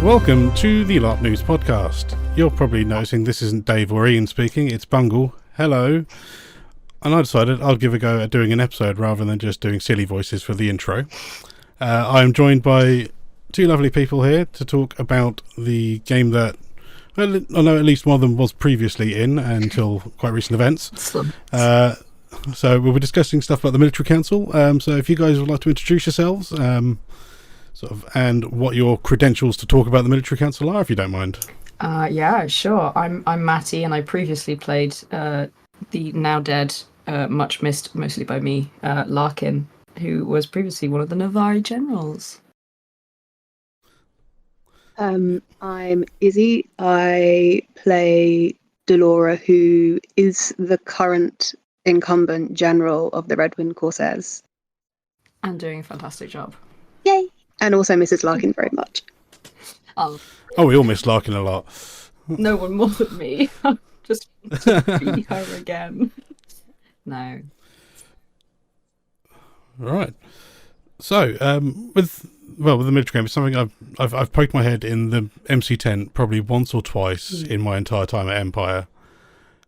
Welcome to the LARP News Podcast. You're probably noticing this isn't Dave or Ian speaking, it's Bungle. Hello. And I decided I'll give a go at doing an episode rather than just doing silly voices for the intro. I'm joined by two lovely people here to talk about the game that I know at least one of them was previously in until quite recent events. So we'll be discussing stuff about the Military Council. So if you guys would like to introduce yourselves, and what your credentials to talk about the Military Council are, if you don't mind. Yeah, sure. I'm Matti, and I previously played the now dead, much missed, mostly by me, Larkin, who was previously one of the Navari generals. I'm Izzy. I play Delora, who is the current incumbent general of the Redwind Corsairs. And doing a fantastic job. Yay! And also Mrs. Larkin very much. Oh, we all miss Larkin a lot. No one more than me. Just to be her again. No. Right. So, with the military game, it's something I've poked my head in the MC tent probably once or twice in my entire time at Empire,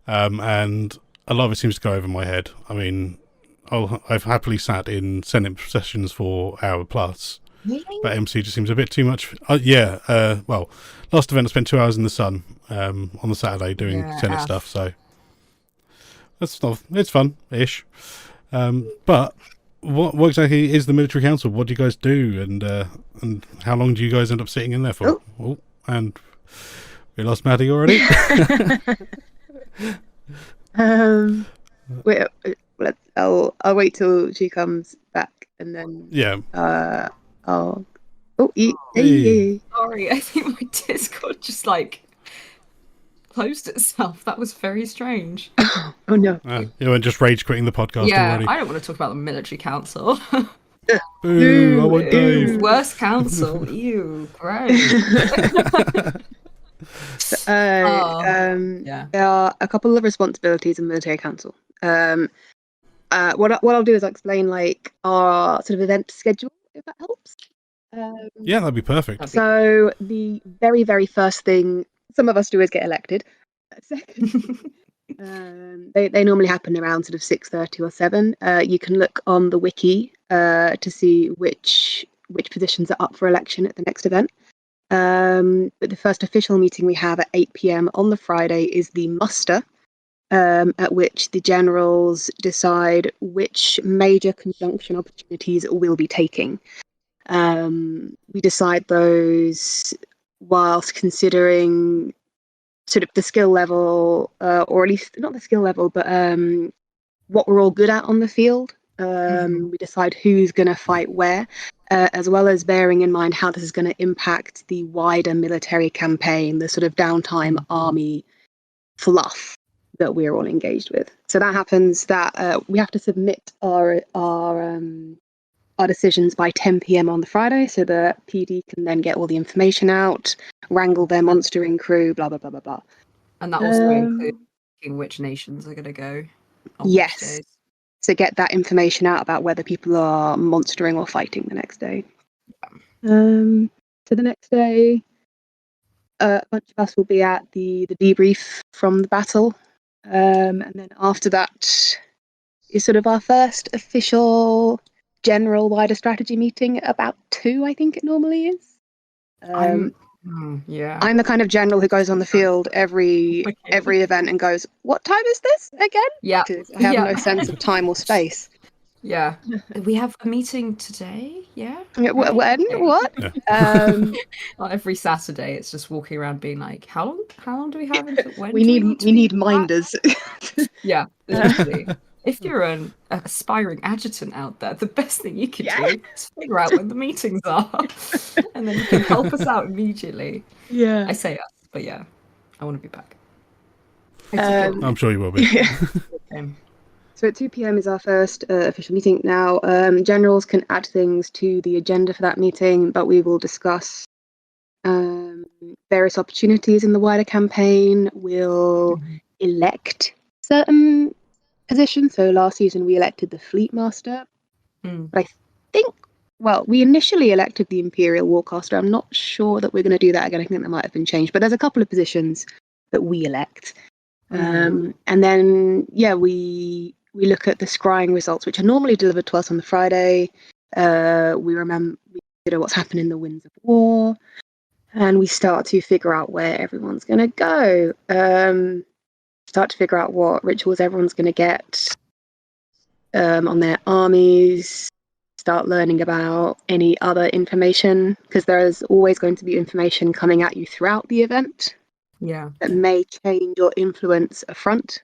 and a lot of it seems to go over my head. I mean, I've happily sat in Senate sessions for hour plus, but MC just seems a bit too much. Well, last event I spent 2 hours in the sun on the Saturday doing Senate stuff, so it's fun-ish. But what exactly is the Military Council? What do you guys do, and how long do you guys end up sitting in there for? Oh, and we lost Maddie already. I'll wait till she comes back, and then Hey. Sorry, I think my Discord just closed itself. That was very strange. Oh no! You weren't just rage quitting the podcast already. I don't want to talk about the Military Council. Boo! I want Dave. Worst council. Ew, gross. There are a couple of responsibilities in the Military Council. What I'll do is I'll explain our sort of event schedule, if that helps. Yeah, that'd be perfect. So the very, very first thing some of us do is get elected. Second, they normally happen around sort of 6:30 or 7. You can look on the wiki to see which positions are up for election at the next event. But the first official meeting we have at 8 p.m. on the Friday is the muster, at which the generals decide which major conjunction opportunities we'll be taking. We decide those whilst considering sort of the skill level, or at least not the skill level, but what we're all good at on the field. We decide who's going to fight where, as well as bearing in mind how this is going to impact the wider military campaign, the sort of downtime army fluff that we're all engaged with. So that happens that we have to submit our decisions by 10 p.m. on the Friday, so the PD can then get all the information out, wrangle their monstering crew, blah blah blah blah blah. And that also includes which nations are going to go. Yes. Which days. To get that information out about whether people are monstering or fighting the next day. So the next day, a bunch of us will be at the debrief from the battle, and then after that is sort of our first official general wider strategy meeting at about 2, I think it normally is. I'm the kind of general who goes on the field every event and goes, "What time is this again?" Yeah, because I have no sense of time or space. Yeah, we have a meeting today. Yeah. When? What? Yeah. Not every Saturday. It's just walking around being like, "How long do we have until when?" We need minders. Yeah, literally. If you're an aspiring adjutant out there, the best thing you could do is figure out when the meetings are, and then you can help us out immediately. Yeah. I say us, but yeah, I want to be back. I'm sure you will be. So at 2 p.m. is our first official meeting. Now, generals can add things to the agenda for that meeting, but we will discuss various opportunities in the wider campaign. We'll elect certain positions. So last season we elected the Fleet Master. But I think well, we initially elected the Imperial Warcaster. I'm not sure that we're going to do that again. I think that might have been changed, but there's a couple of positions that we elect. And then, we look at the scrying results, which are normally delivered to us on the Friday. We consider what's happened in the Winds of War, and we start to figure out where everyone's going to go. Start to figure out what rituals everyone's going to get on their armies. Start learning about any other information, because there is always going to be information coming at you throughout the event. Yeah. That may change or influence a front.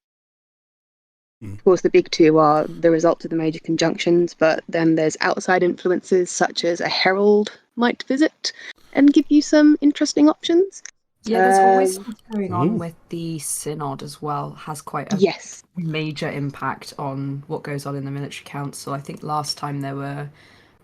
Mm. Of course, the big two are the result of the major conjunctions, but then there's outside influences such as a herald might visit and give you some interesting options. Yeah, there's always something going on with the synod as well. Has quite a Yes. major impact on what goes on in the military council. I think last time there were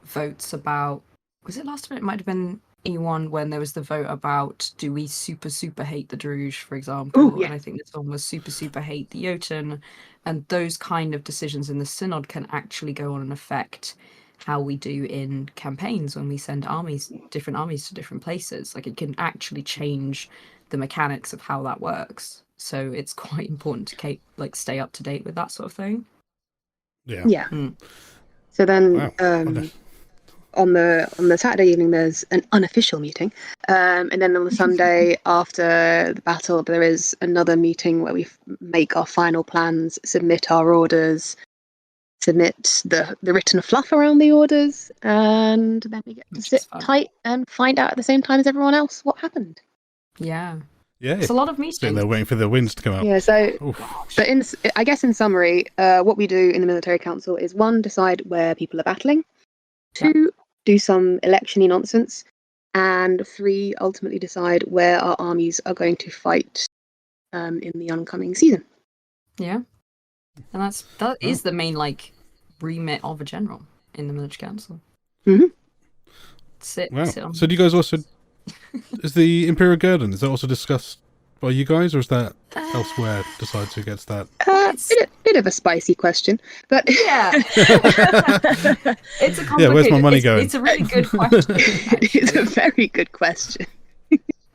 votes about, was it last time? It might have been E1 when there was the vote about, do we super hate the Druge, for example? Ooh, yeah. And I think this one was super hate the Jotun. And those kind of decisions in the synod can actually go on and affect how we do in campaigns when we send different armies to different places. Like, it can actually change the mechanics of how that works. So it's quite important to stay up to date with that sort of thing. Yeah. So then Wow. on the Saturday evening there's an unofficial meeting, and then on the Sunday after the battle there is another meeting where we make our final plans, submit our orders, submit the written fluff around the orders, and then we get to sit tight and find out at the same time as everyone else what happened. Yeah. Yeah. It's a lot of meetings. Sitting there waiting for the winds to come out. Yeah, I guess in summary, what we do in the military council is 1, decide where people are battling, 2, do some election-y nonsense, and 3, ultimately decide where our armies are going to fight in the oncoming season. Yeah. And that is the main remit of a general in the military council. Mm-hmm. Sit on. So do you guys also, is the Imperial Guerdon, is that also discussed by you guys, or is that elsewhere decides who gets that? Bit of a spicy question, but yeah. It's a complicated. Yeah, where's my money going? It's a really good question. It's a very good question.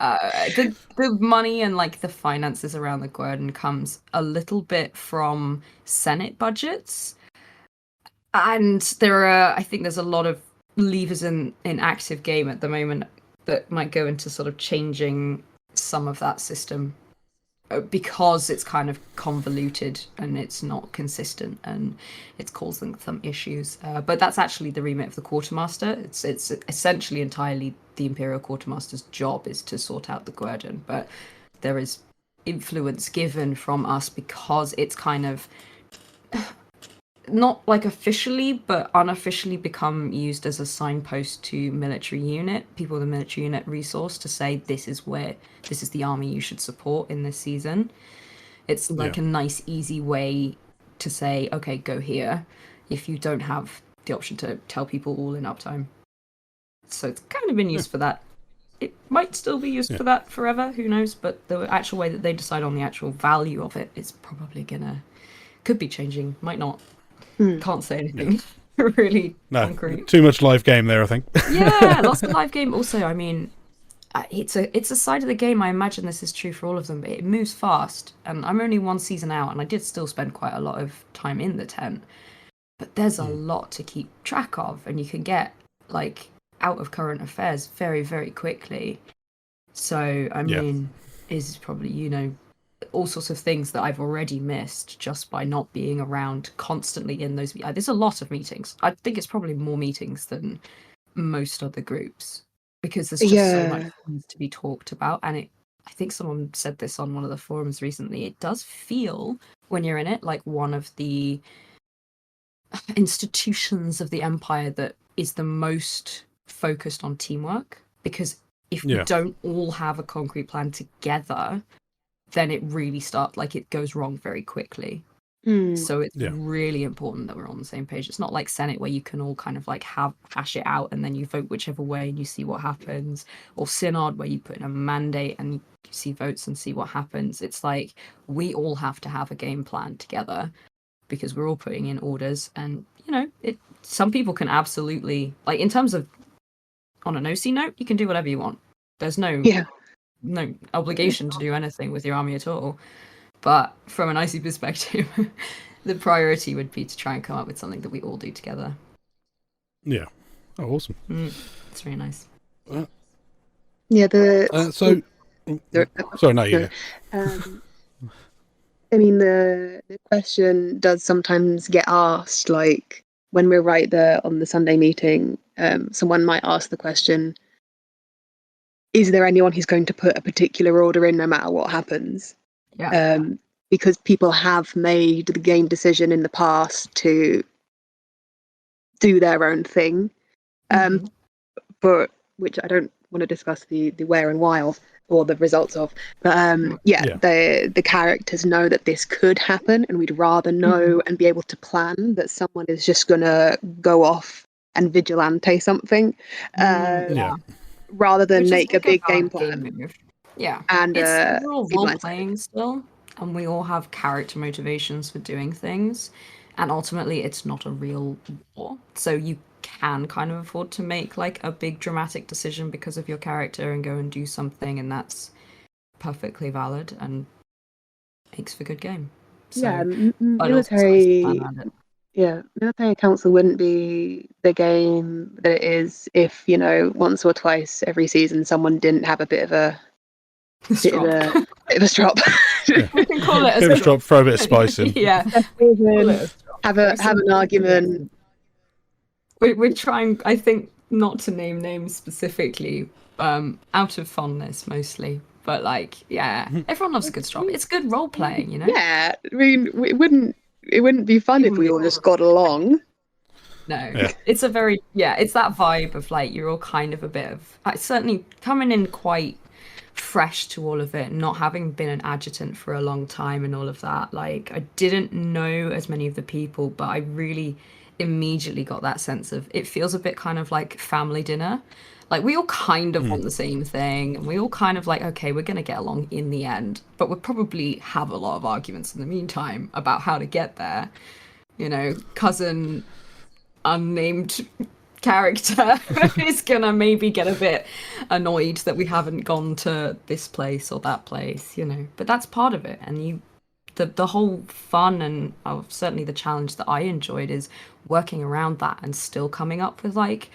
The money and the finances around the Guerdon comes a little bit from Senate budgets, and I think there's a lot of levers in active game at the moment that might go into sort of changing some of that system, because it's kind of convoluted and it's not consistent and it's causing some issues. But that's actually the remit of the quartermaster. It's essentially entirely the Imperial Quartermaster's job is to sort out the Guerdon, but there is influence given from us because it's kind of not officially but unofficially become used as a signpost to military unit, people with the military unit resource, to say this is the army you should support in this season. It's a nice easy way to say, okay, go here, if you don't have the option to tell people all in uptime. So it's kind of been used for that. It might still be used for that forever, who knows, but the actual way that they decide on the actual value of it is probably could be changing, might not. Can't say anything really concrete. Too much live game there, I think. Yeah, lots of live game. Also, I mean, it's a side of the game. I imagine this is true for all of them, but it moves fast. And I'm only 1 season out, and I did still spend quite a lot of time in the tent. But there's a lot to keep track of, and you can get out of current affairs very, very quickly. So I mean, is probably all sorts of things that I've already missed just by not being around constantly in those. There's a lot of meetings. I think it's probably more meetings than most other groups because there's just so much things to be talked about. And I think someone said this on one of the forums recently. It does feel when you're in it like one of the institutions of the Empire that is the most focused on teamwork, because if we don't all have a concrete plan together, then it really it goes wrong very quickly. So it's really important that we're on the same page. It's not like Senate where you can all kind of hash it out and then you vote whichever way and you see what happens, or Synod where you put in a mandate and you see votes and see what happens. It's like we all have to have a game plan together because we're all putting in orders, and some people can absolutely, like, in terms of on an OC note, you can do whatever you want. There's no obligation to do anything with your army at all. But from an IC perspective, the priority would be to try and come up with something that we all do together. Yeah. Oh, awesome. It's very nice. Yeah. Sorry, no, you go. I mean, the question does sometimes get asked, like when we're right there on the Sunday meeting, someone might ask the question, is there anyone who's going to put a particular order in no matter what happens? Yeah. Because people have made the game decision in the past to do their own thing, but which I don't want to discuss the where and why of, or the results of. But the characters know that this could happen, and we'd rather know and be able to plan that someone is just gonna go off and vigilante something, rather than make a big game plan. Yeah, and we're all role playing still, and we all have character motivations for doing things, and ultimately it's not a real war, so you can kind of afford to make like a big dramatic decision because of your character and go and do something, and that's perfectly valid and makes for a good game. So, military council wouldn't be the game that it is if, you know, once or twice every season someone didn't have a bit of a strop. We can call it a strop, throw a bit of spice in. Have an argument. We're trying, I think, not to name names specifically, out of fondness mostly. But like, everyone loves a good strop. It's good role playing, you know. Yeah, I mean, it wouldn't be fun if we all just got along. No, it's a very it's that vibe of like you're all kind of a bit of certainly coming in quite fresh to all of it, not having been an adjutant for a long time and all of that. Like, I didn't know as many of the people, but I really immediately got that sense of it feels a bit kind of like family dinner. Like, we all kind of want the same thing, and we all kind of like, okay, we're going to get along in the end, but we'll probably have a lot of arguments in the meantime about how to get there. You know, cousin unnamed character is gonna maybe get a bit annoyed that we haven't gone to this place or that place, you know, but that's part of it. And the whole fun and certainly the challenge that I enjoyed is working around that and still coming up with like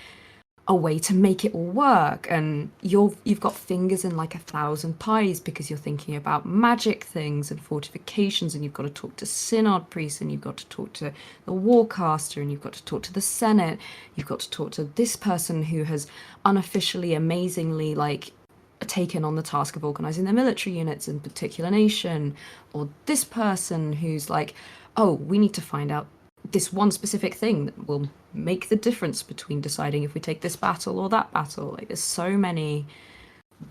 a way to make it all work. And you've got fingers in like 1,000 pies because you're thinking about magic things and fortifications, and you've got to talk to synod priests, and you've got to talk to the warcaster, and you've got to talk to the senate, you've got to talk to this person who has unofficially amazingly like taken on the task of organizing their military units in a particular nation, or this person who's like, oh, we need to find out this one specific thing that will make the difference between deciding if we take this battle or that battle. Like, there's so many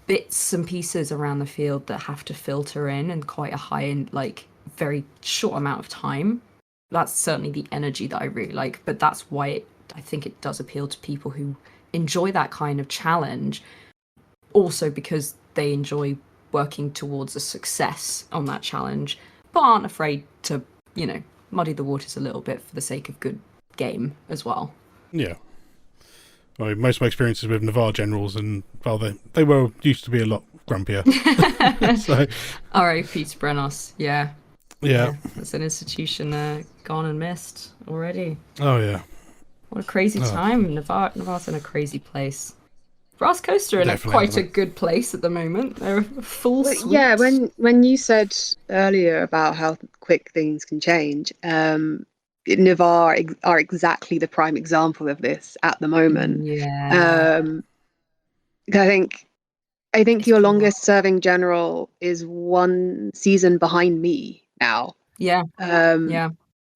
bits and pieces around the field that have to filter in quite a high and like very short amount of time. That's certainly the energy that I really like, but that's why I think it does appeal to people who enjoy that kind of challenge, also because they enjoy working towards a success on that challenge, but aren't afraid to, you know, muddy the waters a little bit for the sake of good game as well. Yeah. Well, most of my experiences with Navarre generals, and well, they were used to be a lot grumpier. So, R.I.P. to Brenos. Yeah. It's an institution gone and missed already. Oh yeah. What a crazy time. Navarre's in a crazy place. Brass Coast are in quite a good place at the moment. They're full suite. Yeah, when you said earlier about how quick things can change, Navarre are exactly the prime example of this at the moment. Yeah. I think your longest serving general is 1 season behind me now. Yeah.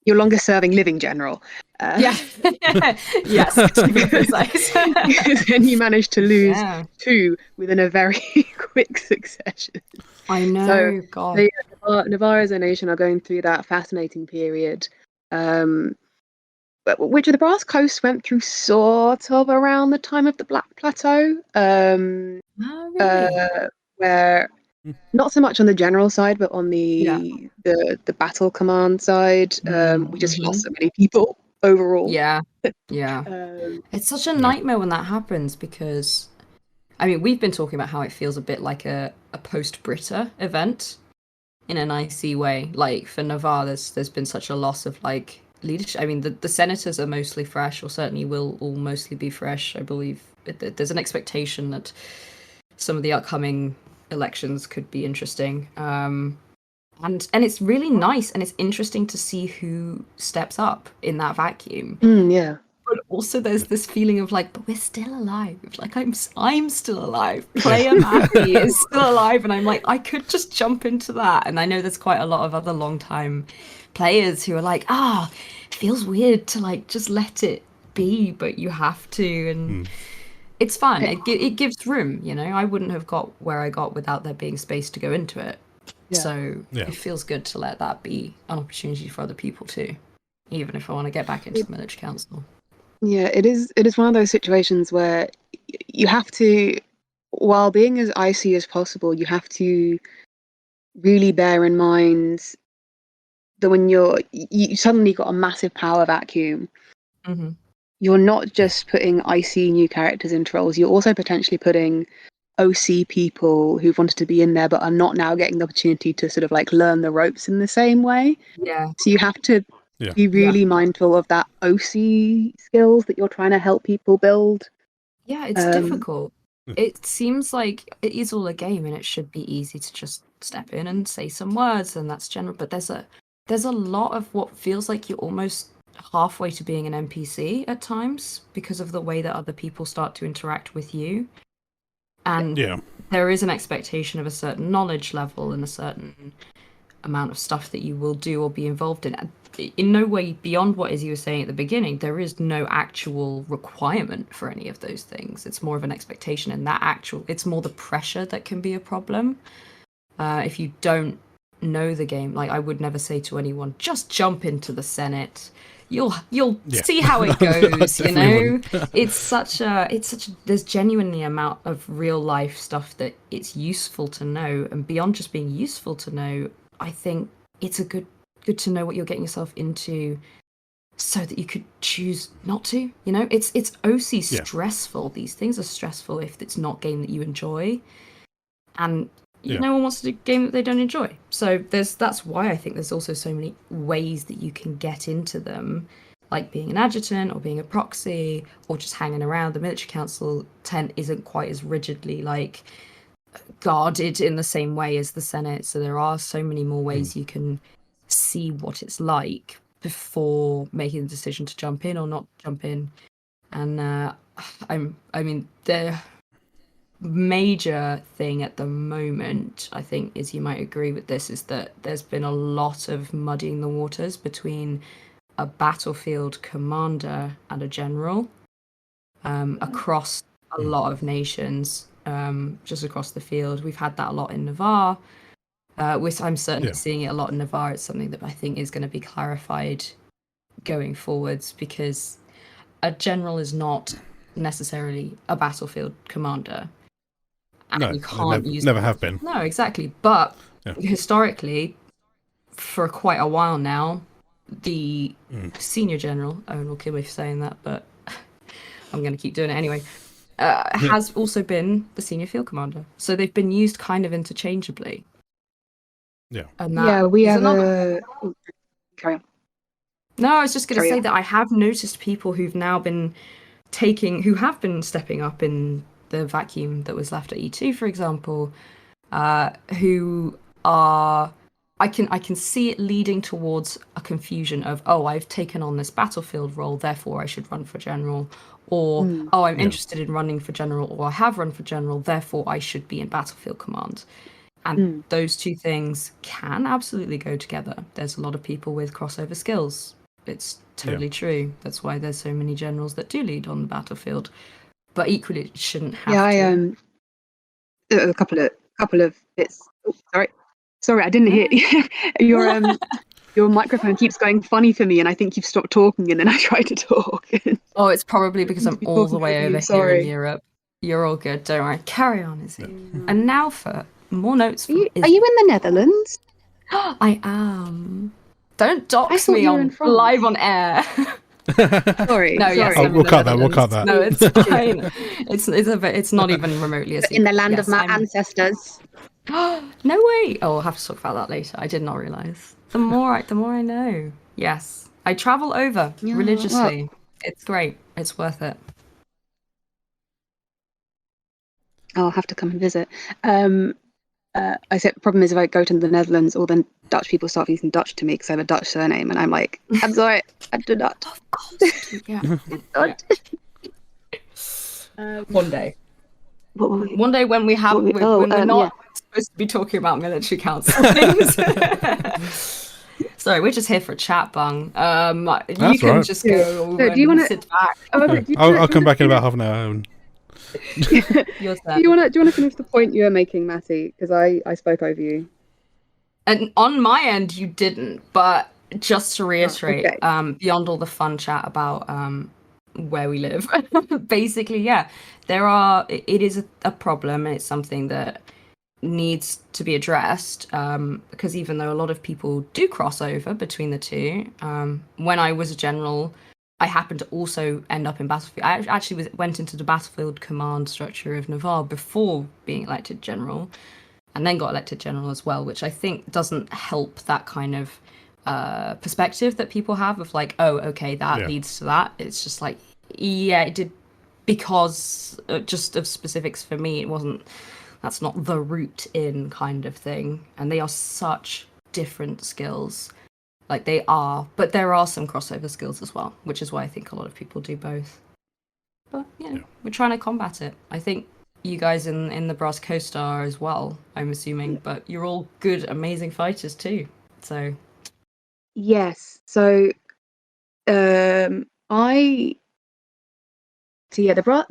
Your longest serving living general. Yes, to be precise. And you managed to lose 2 within a very quick succession. I know, so, God. Navarre as a nation are going through that fascinating period, which the Brass Coast went through sort of around the time of the Black Plateau, where not so much on the general side, but on the battle command side, we just lost so many people. overall. Yeah. It's such a nightmare when that happens because, I mean, we've been talking about how it feels a bit like a post-Brita event in an icy way. Like for Navarre, there's been such a loss of like leadership. I mean, the senators are mostly fresh, or certainly will all mostly be fresh. I believe there's an expectation that some of the upcoming elections could be interesting. And it's really nice and it's interesting to see who steps up in that vacuum. Yeah. But also there's this feeling of like, but we're still alive. Like I'm still alive. Player Matti is still alive, and I'm like, I could just jump into that. And I know there's quite a lot of other long-time players who are like, it feels weird to like just let it be, but you have to, and it's fun. It gives room, you know. I wouldn't have got where I got without there being space to go into it. Yeah. So it feels good to let that be an opportunity for other people too, even if I want to get back into the military council. Yeah, it is one of those situations where you have to, while being as icy as possible, you have to really bear in mind that when you suddenly got a massive power vacuum, you're not just putting icy new characters into roles, you're also potentially putting OC people who've wanted to be in there but are not now getting the opportunity to sort of like learn the ropes in the same way. Yeah. So you have to be really mindful of that OC skills that you're trying to help people build. Yeah, it's difficult. It seems like it is all a game and it should be easy to just step in and say some words, and that's general, but there's a lot of what feels like you're almost halfway to being an NPC at times because of the way that other people start to interact with you. And there is an expectation of a certain knowledge level and a certain amount of stuff that you will do or be involved in. In no way beyond what Izzy was saying at the beginning, there is no actual requirement for any of those things. It's more of an expectation, and it's more the pressure that can be a problem. If you don't know the game, like I would never say to anyone, just jump into the Senate. You'll see how it goes, you know. There's genuinely an amount of real life stuff that it's useful to know, and beyond just being useful to know, I think it's a good to know what you're getting yourself into so that you could choose not to, you know. It's OC stressful. These things are stressful if it's not a game that you enjoy, and no one wants to do a game that they don't enjoy. So that's why I think there's also so many ways that you can get into them, like being an adjutant or being a proxy or just hanging around. The military council tent isn't quite as rigidly like guarded in the same way as the Senate, so there are so many more ways you can see what it's like before making the decision to jump in or not jump in. And the major thing at the moment, I think, is, you might agree with this, is that there's been a lot of muddying the waters between a battlefield commander and a general across a lot of nations, just across the field. We've had that a lot in Navarre. I'm certainly seeing it a lot in Navarre. It's something that I think is going to be clarified going forwards, because a general is not necessarily a battlefield commander. And you can't never have been. No, exactly. But historically, for quite a while now, the senior general, Owen will kill me for saying that, but I'm going to keep doing it anyway, has also been the senior field commander. So they've been used kind of interchangeably. Yeah. And we have carry on. No, I was just going to say that I have noticed people who have been stepping up in the vacuum that was left at E2, for example, who are, I can see it leading towards a confusion of, I've taken on this battlefield role, therefore I should run for general, or I'm interested in running for general, or I have run for general, therefore I should be in battlefield command. And those two things can absolutely go together. There's a lot of people with crossover skills. It's totally true. That's why there's so many generals that do lead on the battlefield. But equally, it shouldn't have to. A couple of bits. Oh, sorry, I didn't hear your microphone keeps going funny for me, and I think you've stopped talking, and then I try to talk. It's probably because I'm all the way over here in Europe. You're all good. Don't worry. Carry on, Izzy. And now for more notes. Are you in the Netherlands? I am. Don't dox me on live on air. Sorry. No, yes, sorry. I'm in We'll the cut that. We'll Netherlands. cut that. No, it's fine. It's not even remotely a secret. In the land Yes, of my I'm- ancestors. No way! Oh, I'll have to talk about that later. I did not realise. The more I know. Yes, I travel over Yeah, religiously. It's great. It's worth it. I'll have to come and visit. I said the problem is if I go to the Netherlands, all the Dutch people start using Dutch to me because I have a Dutch surname, and I'm like, I'm sorry, I do not. Of course. Yeah. One day. What were we- One day when we have What we- when oh, we're not yeah. supposed to be talking about military council things. Sorry, we're just here for a chat, Bung. You That's can right. just go So do you and wanna- sit back. I'll come back in about half an hour. Your Do turn. you want to finish the point you were making, Matty? Because I spoke over you. And on my end, you didn't. But just to reiterate, okay. beyond all the fun chat about where we live, basically, yeah, it is a problem. It's something that needs to be addressed because even though a lot of people do cross over between the two, when I was a general, I happened to also end up in battlefield. I actually went into the battlefield command structure of Navarre before being elected general, and then got elected general as well, which I think doesn't help that kind of perspective that people have of like, oh, okay, that leads to that. It's just like, yeah, it did, because just of specifics for me, it wasn't. That's not the route in kind of thing. And they are such different skills. Like they are, but there are some crossover skills as well, which is why I think a lot of people do both. But yeah, we're trying to combat it. I think you guys in the Brass Coast are as well, I'm assuming, but you're all good, amazing fighters too. So Yes. So the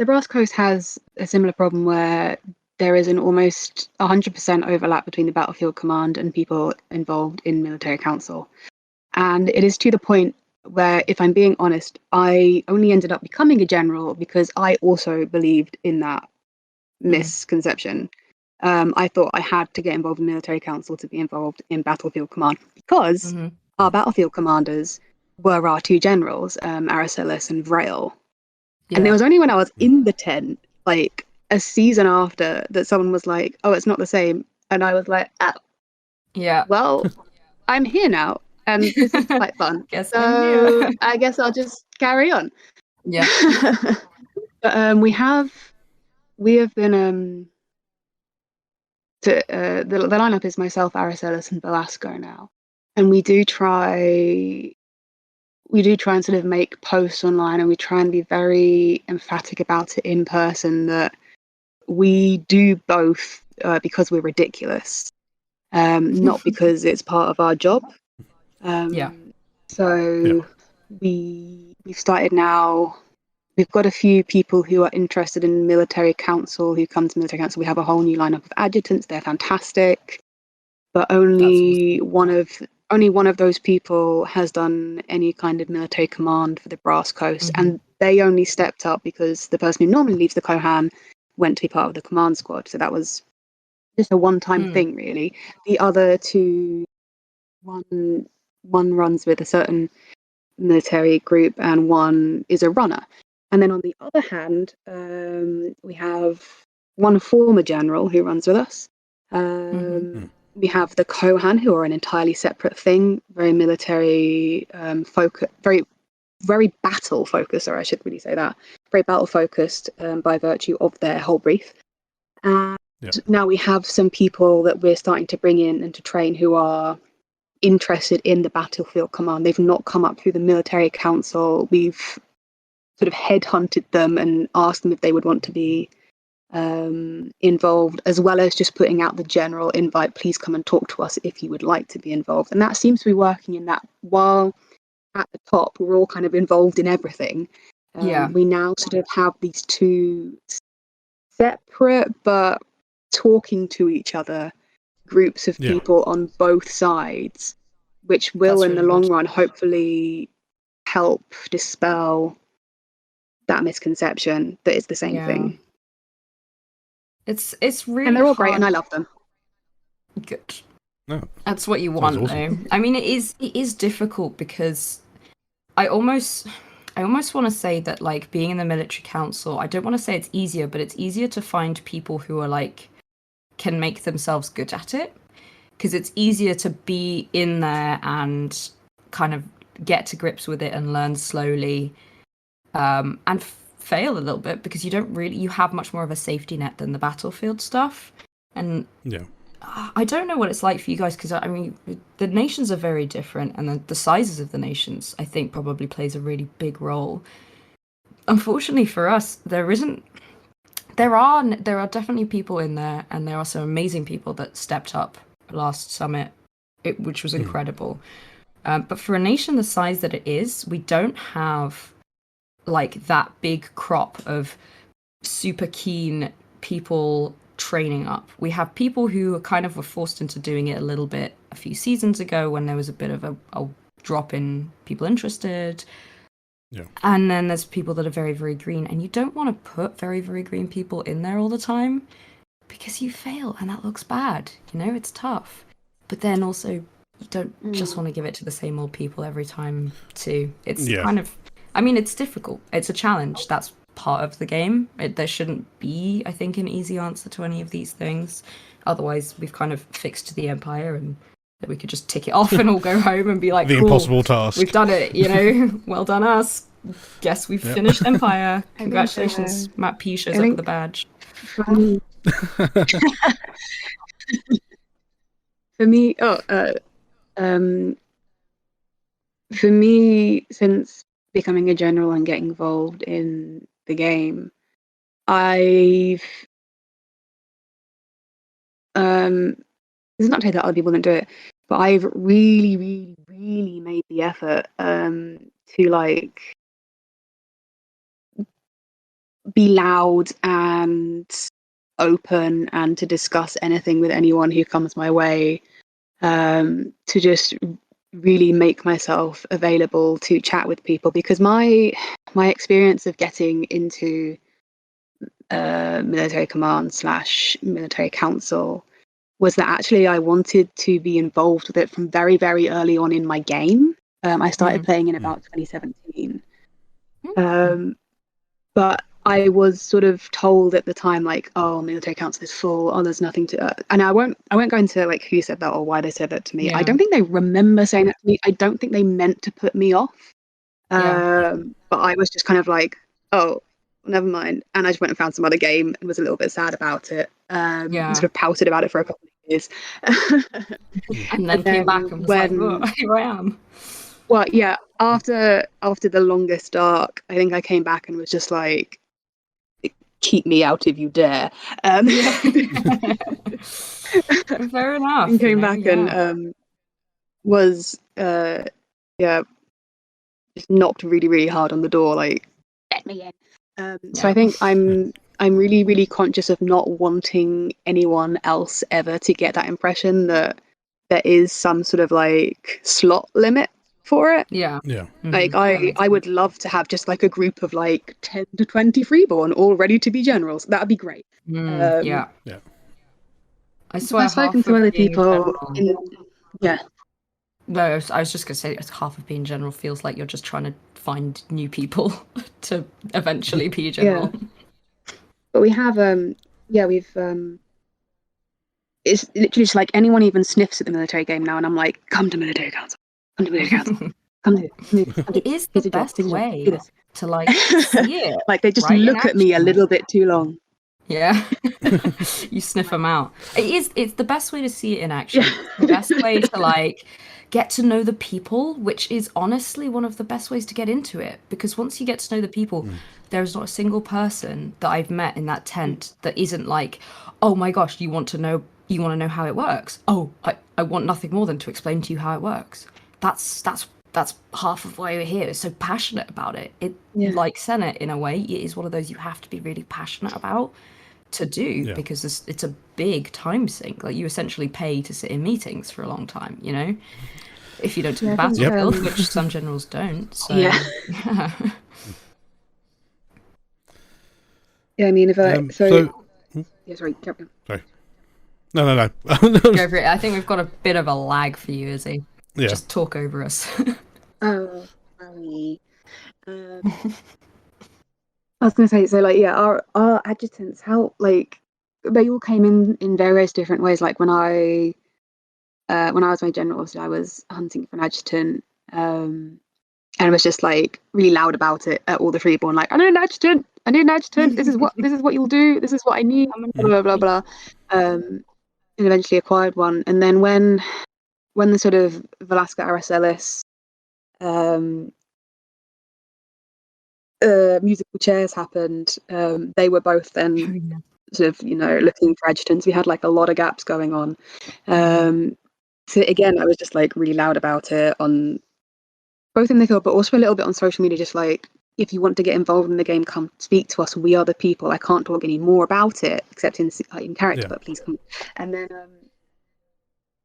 Brass Coast has a similar problem where there is an almost 100% overlap between the battlefield command and people involved in military council. And it is to the point where, if I'm being honest, I only ended up becoming a general because I also believed in that misconception. I thought I had to get involved in military council to be involved in battlefield command because our battlefield commanders were our two generals, Araceli and Vrail. yeah. And it was only when I was in the tent, like a season after, that someone was like, oh, it's not the same. And I was like, oh, yeah. well, I'm here now. And this is quite fun. Guess I'm here. I guess I'll just carry on. Yeah. But we have been the lineup is myself, Araceli, and Velasco now, and we do try and sort of make posts online, and we try and be very emphatic about it in person that we do both because we're ridiculous, not because it's part of our job. So we've started now. We've got a few people who are interested in military council who come to military council. We have a whole new lineup of adjutants. They're fantastic, but only one of those people has done any kind of military command for the Brass Coast, and they only stepped up because the person who normally leaves the Kohan went to be part of the command squad. So that was just a one-time thing, really. The other two, one runs with a certain military group, and one is a runner. And then on the other hand, we have one former general who runs with us. We have the Kohan, who are an entirely separate thing, very military focus, very battle focused, or I should really say that, very battle focused by virtue of their whole brief. And now we have some people that we're starting to bring in and to train who are interested in the battlefield command. They've not come up through the military council. We've sort of headhunted them and asked them if they would want to be involved, as well as just putting out the general invite, please come and talk to us if you would like to be involved. And that seems to be working in that while at the top we're all kind of involved in everything. We now sort of have these two separate but talking to each other groups of people on both sides, which will in the long run hopefully help dispel that misconception that it's the same thing. It's really, and they're all hard. great, and I love them. Good. No, that's what you want, awesome. though. I mean, it is difficult because I I almost want to say that, like, being in the military council, I don't want to say it's easier, but it's easier to find people who are like can make themselves good at it, because it's easier to be in there and kind of get to grips with it and learn slowly, and fail a little bit, because you have much more of a safety net than the battlefield stuff. And Yeah. I don't know what it's like for you guys, because I mean, the nations are very different, and the sizes of the nations, I think, probably plays a really big role. Unfortunately for us, there are definitely people in there, and there are some amazing people that stepped up last summit, which was incredible. But for a nation the size that it is, we don't have like that big crop of super keen people training up. We have people who kind of were forced into doing it a little bit a few seasons ago when there was a bit of a drop in people interested. Yeah. And then there's people that are very, very green, and you don't want to put very, very green people in there all the time because you fail and that looks bad. You know, it's tough. But then also you don't just want to give it to the same old people every time too. It's kind of, I mean, it's difficult. It's a challenge. That's part of the game. There shouldn't be, I think, an easy answer to any of these things. Otherwise, we've kind of fixed the empire, and we could just tick it off and all go home and be like, the cool, impossible task. we've done it, you know. Well done us. Guess we've finished empire. Congratulations, Matt P shows up with a badge. For me, since becoming a general and getting involved in the game, I've this is not to say that other people don't do it, but I've really, really, really made the effort to like be loud and open and to discuss anything with anyone who comes my way, to just really make myself available to chat with people, because my experience of getting into military command / military council was that actually I wanted to be involved with it from very, very early on in my game. I started playing in about 2017. But I was sort of told at the time, like, oh, military council is full, oh, there's nothing to and I won't go into like who said that or why they said that to me. I don't think they remember saying that to me. I don't think they meant to put me off. But I was just kind of like, oh, never mind. And I just went and found some other game and was a little bit sad about it. Sort of pouted about it for a couple of years. And then came back and was like, oh, here I am. Well, yeah, after the longest dark, I think I came back and was just like, keep me out if you dare. Fair enough. And came back and was just knocked really, really hard on the door, like, let me in. So I think I'm really, really conscious of not wanting anyone else ever to get that impression that there is some sort of like slot limit for it. Like I would love to have just like a group of like 10 to 20 freeborn all ready to be generals. That'd be great. I swear, I've spoken to other people No, I was just gonna say half of being general feels like you're just trying to find new people to eventually be general. But we have we've it's literally just like anyone even sniffs at the military game now, and I'm like, come to military council. Come to military council. Come to it is the best way to like see it. Like they just look at me a little bit too long. Yeah. You sniff them out. It's the best way to see it in action. The best way to like get to know the people, which is honestly one of the best ways to get into it, because once you get to know the people, there's not a single person that I've met in that tent that isn't like, oh my gosh, you want to know how it works. Oh, I want nothing more than to explain to you how it works. That's half of why we're here. It's so passionate about it. Like Senate, in a way, it is one of those you have to be really passionate about to do, because it's a big time sink. Like you essentially pay to sit in meetings for a long time, you know, if you don't do the battlefield, which some generals don't. So I mean, if I sorry, carry on. Sorry. No. Go for it. I think we've got a bit of a lag for you, Izzy. Just talk over us. Oh, sorry. I was going to say, so like, yeah, our adjutants, how like they all came in various different ways. Like when I was my general, so I was hunting for an adjutant, and I was just like really loud about it at all the freeborn, like, I need an adjutant, I need an adjutant. This is what you'll do. This is what I need. Blah blah blah. And eventually acquired one. And then when the sort of Velasca Aracelis musical chairs happened, they were both then sort of, looking for adjutants. We had like a lot of gaps going on. So again, I was just like really loud about it on both in the field, but also a little bit on social media, just like, if you want to get involved in the game, come speak to us. We are the people. I can't talk any more about it except in character, but please come. And then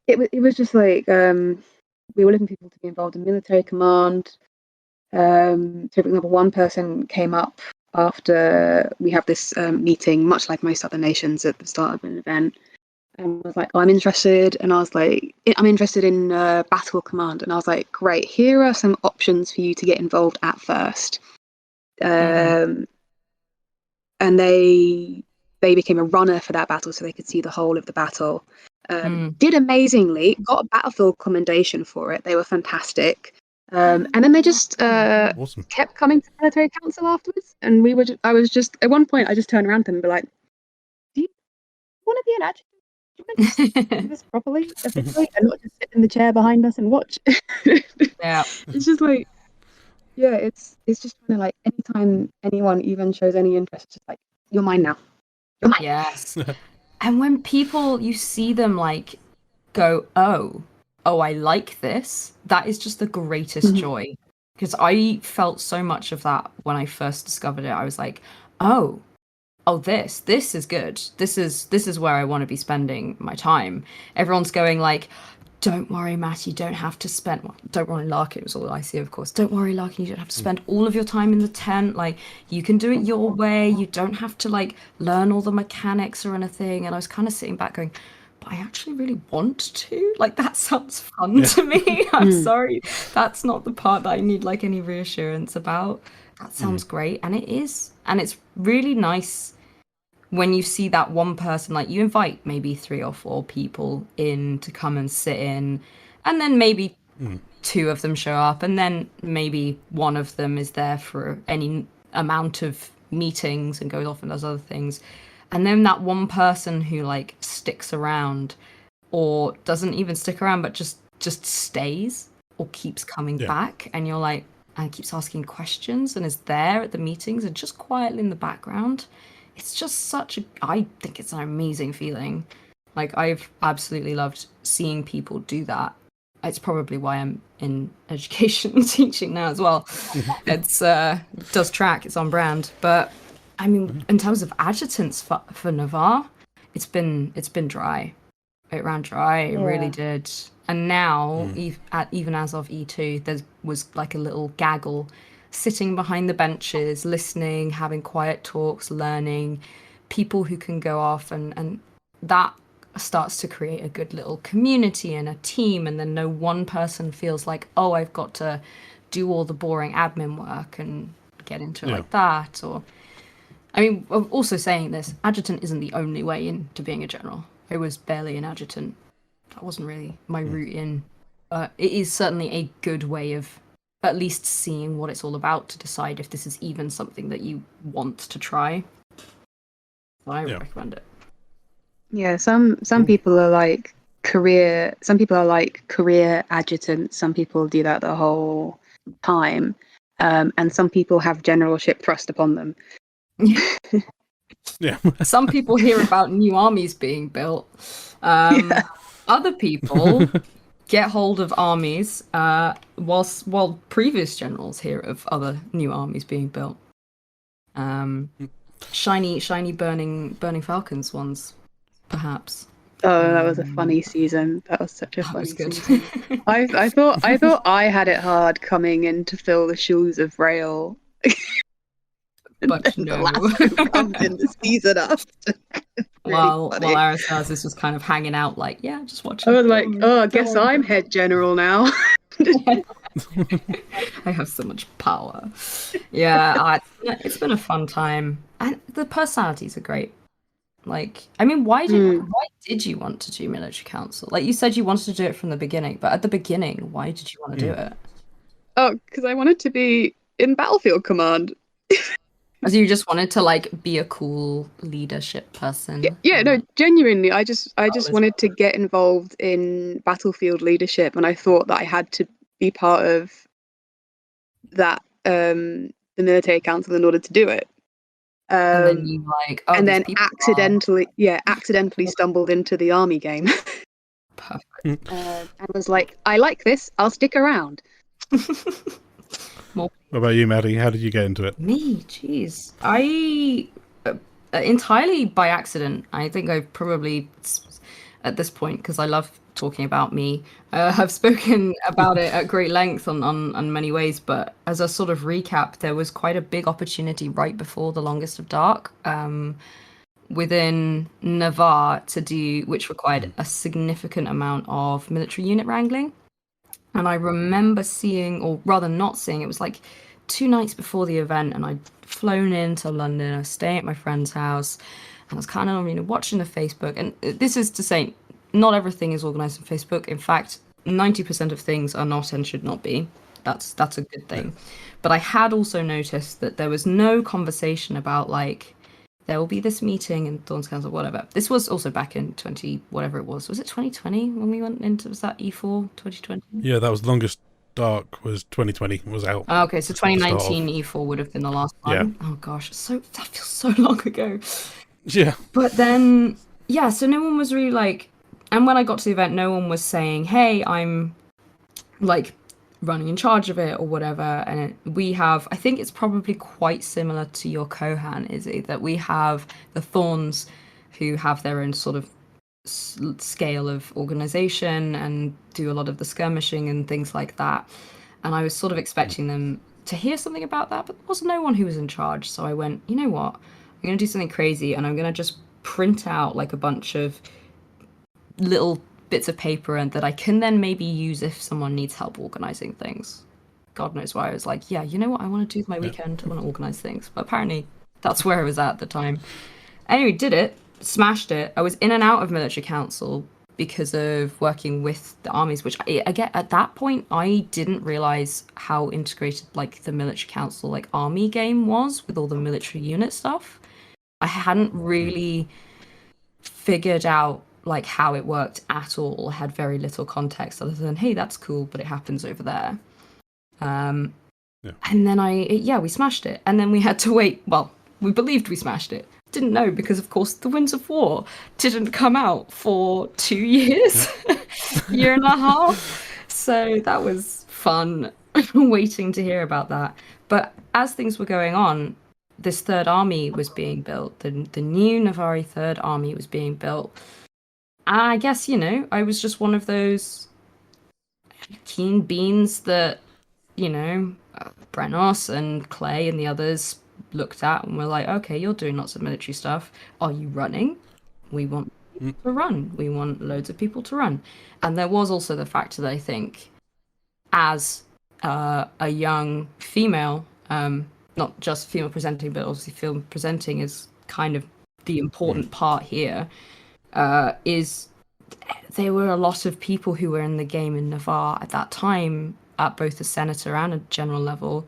it was just like, we were looking for people to be involved in military command. So for example, one person came up after we have this meeting, much like most other nations at the start of an event, and was like, I'm interested. And I was like, I'm interested in battle command. And I was like, great, here are some options for you to get involved at first. And they became a runner for that battle, so they could see the whole of the battle. Did amazingly, got a battlefield commendation for it. They were fantastic. And then they just awesome. kept coming to military council afterwards, and I was just at one point I just turned around to them and be like, do you want to be an adjutant? Do you want to do this properly, officially, and not just sit in the chair behind us and watch? Yeah. It's just like, yeah, it's just kind of like, anytime anyone even shows any interest, it's just like, you're mine now. You're mine. Yes. And when people, you see them like go, oh, I like this, that is just the greatest joy. Because I felt so much of that when I first discovered it. I was like, oh, this is good. This is where I want to be spending my time. Everyone's going like, don't worry, Matt, you don't have to spend, well, don't worry, Larkin, it was all IC, of course. Don't worry, Larkin, you don't have to spend all of your time in the tent. Like, you can do it your way. You don't have to, like, learn all the mechanics or anything. And I was kind of sitting back going, but I actually really want to. Like, that sounds fun to me. I'm sorry. That's not the part that I need, like, any reassurance about. That sounds great. And it is. And it's really nice when you see that one person, like, you invite maybe 3 or 4 people in to come and sit in, and then maybe 2 of them show up, and then maybe 1 of them is there for any amount of meetings and goes off and does other things. And then that one person who, like, sticks around, or doesn't even stick around, but just stays or keeps coming back, and you're like, and keeps asking questions and is there at the meetings and just quietly in the background. It's just I think it's an amazing feeling. Like, I've absolutely loved seeing people do that. It's probably why I'm in education and teaching now as well. It's does track, it's on brand. But I mean, in terms of adjutants for Navarre, it's been dry. It ran dry, it really did. And now, even as of E2, there was like a little gaggle sitting behind the benches, listening, having quiet talks, learning, people who can go off, and that starts to create a good little community and a team. And then no one person feels like, oh, I've got to do all the boring admin work and get into it like that. Or, I mean, also saying this, adjutant isn't the only way into being a general. I was barely an adjutant. That wasn't really my route in. But it is certainly a good way of at least seeing what it's all about to decide if this is even something that you want to try. So I recommend it. Yeah, some people are like career adjutants. Some people do that the whole time, and some people have generalship thrust upon them. Some people hear about new armies being built. Other people get hold of armies while previous generals hear of other new armies being built. Shiny burning falcons ones, perhaps. Oh, that was a funny season. That was such a funny season. I thought I had it hard coming in to fill the shoes of Rail. But no. The last who comes in the season after. While Arastasis was kind of hanging out, like, just watching. I was like, I guess I'm head general now. I have so much power. Yeah, it's been a fun time, and the personalities are great. Like, I mean, why did you want to do military council? Like you said, you wanted to do it from the beginning, but at the beginning, why did you want to do it? Oh, because I wanted to be in Battlefield Command. As you just wanted to like be a cool leadership person. Yeah, no, genuinely, I just was wanted to get involved in battlefield leadership, and I thought that I had to be part of that, the military council, in order to do it. And then you like, oh, and these then people accidentally stumbled into the army game. are perfect. And was like, I like this, I'll stick around. What about you, Maddie? How did you get into it? Me, jeez. I entirely by accident. I think I've probably, at this point, because I love talking about me, have spoken about it at great length on many ways, but as a sort of recap, there was quite a big opportunity right before the Longest of Dark, within Navarre to do, which required a significant amount of military unit wrangling. And I remember seeing, or rather not seeing, it was like 2 nights before the event, and I'd flown into London. I was staying at my friend's house, and I was kind of, watching the Facebook. And this is to say, not everything is organized on Facebook. In fact, 90% of things are not and should not be. That's a good thing. But I had also noticed that there was no conversation about like, there will be this meeting in Thorns Council, whatever. This was also back in 20, whatever it was. Was it 2020 when we went into, was that E4 2020? Yeah, that was Longest Dark was 2020, was out. Oh, okay, so 2019 E4 would have been the last one. Yeah. Oh gosh, that feels so long ago. Yeah. But then, yeah, so no one was really like, and when I got to the event, no one was saying, hey, I'm like running in charge of it or whatever. And we have, I think it's probably quite similar to your Kohan, is it? That we have the Thorns who have their own sort of scale of organization and do a lot of the skirmishing and things like that. And I was sort of expecting them to hear something about that, but there was no one who was in charge. So I went, you know what? I'm going to do something crazy, and I'm going to just print out like a bunch of little bits of paper and that I can then maybe use if someone needs help organizing things. God knows why I was like, yeah, you know what I want to do with my weekend? I want to organize things. But apparently that's where I was at the time. Anyway, did it, smashed it. I was in and out of military council because of working with the armies, which I get at that point, I didn't realize how integrated like the military council like army game was with all the military unit stuff. I hadn't really figured out like how it worked at all. Had very little context other than, hey, that's cool, but it happens over there. And then we smashed it, and then we had to wait. Well, we believed we smashed it, didn't know, because of course the Winds of War didn't come out for 2 years, year and a half. So that was fun waiting to hear about that. But as things were going on, this third army was being built. The new Navari third army was being built. And I guess, I was just one of those keen beans that, Brenos and Clay and the others looked at and were like, okay, you're doing lots of military stuff. Are you running? We want people to run. We want loads of people to run. And there was also the fact that I think as a young female, not just female presenting, but obviously film presenting is kind of the important part here, is there were a lot of people who were in the game in Navarre at that time at both the senator and a general level.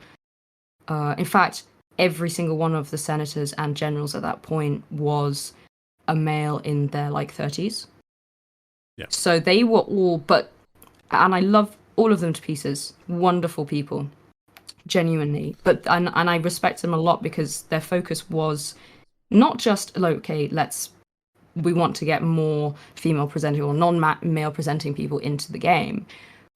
In fact, every single one of the senators and generals at that point was a male in their like 30s. Yeah. So they were all, and I love all of them to pieces. Wonderful people, genuinely. But and I respect them a lot because their focus was not just like, okay, we want to get more female presenting or non-male presenting people into the game,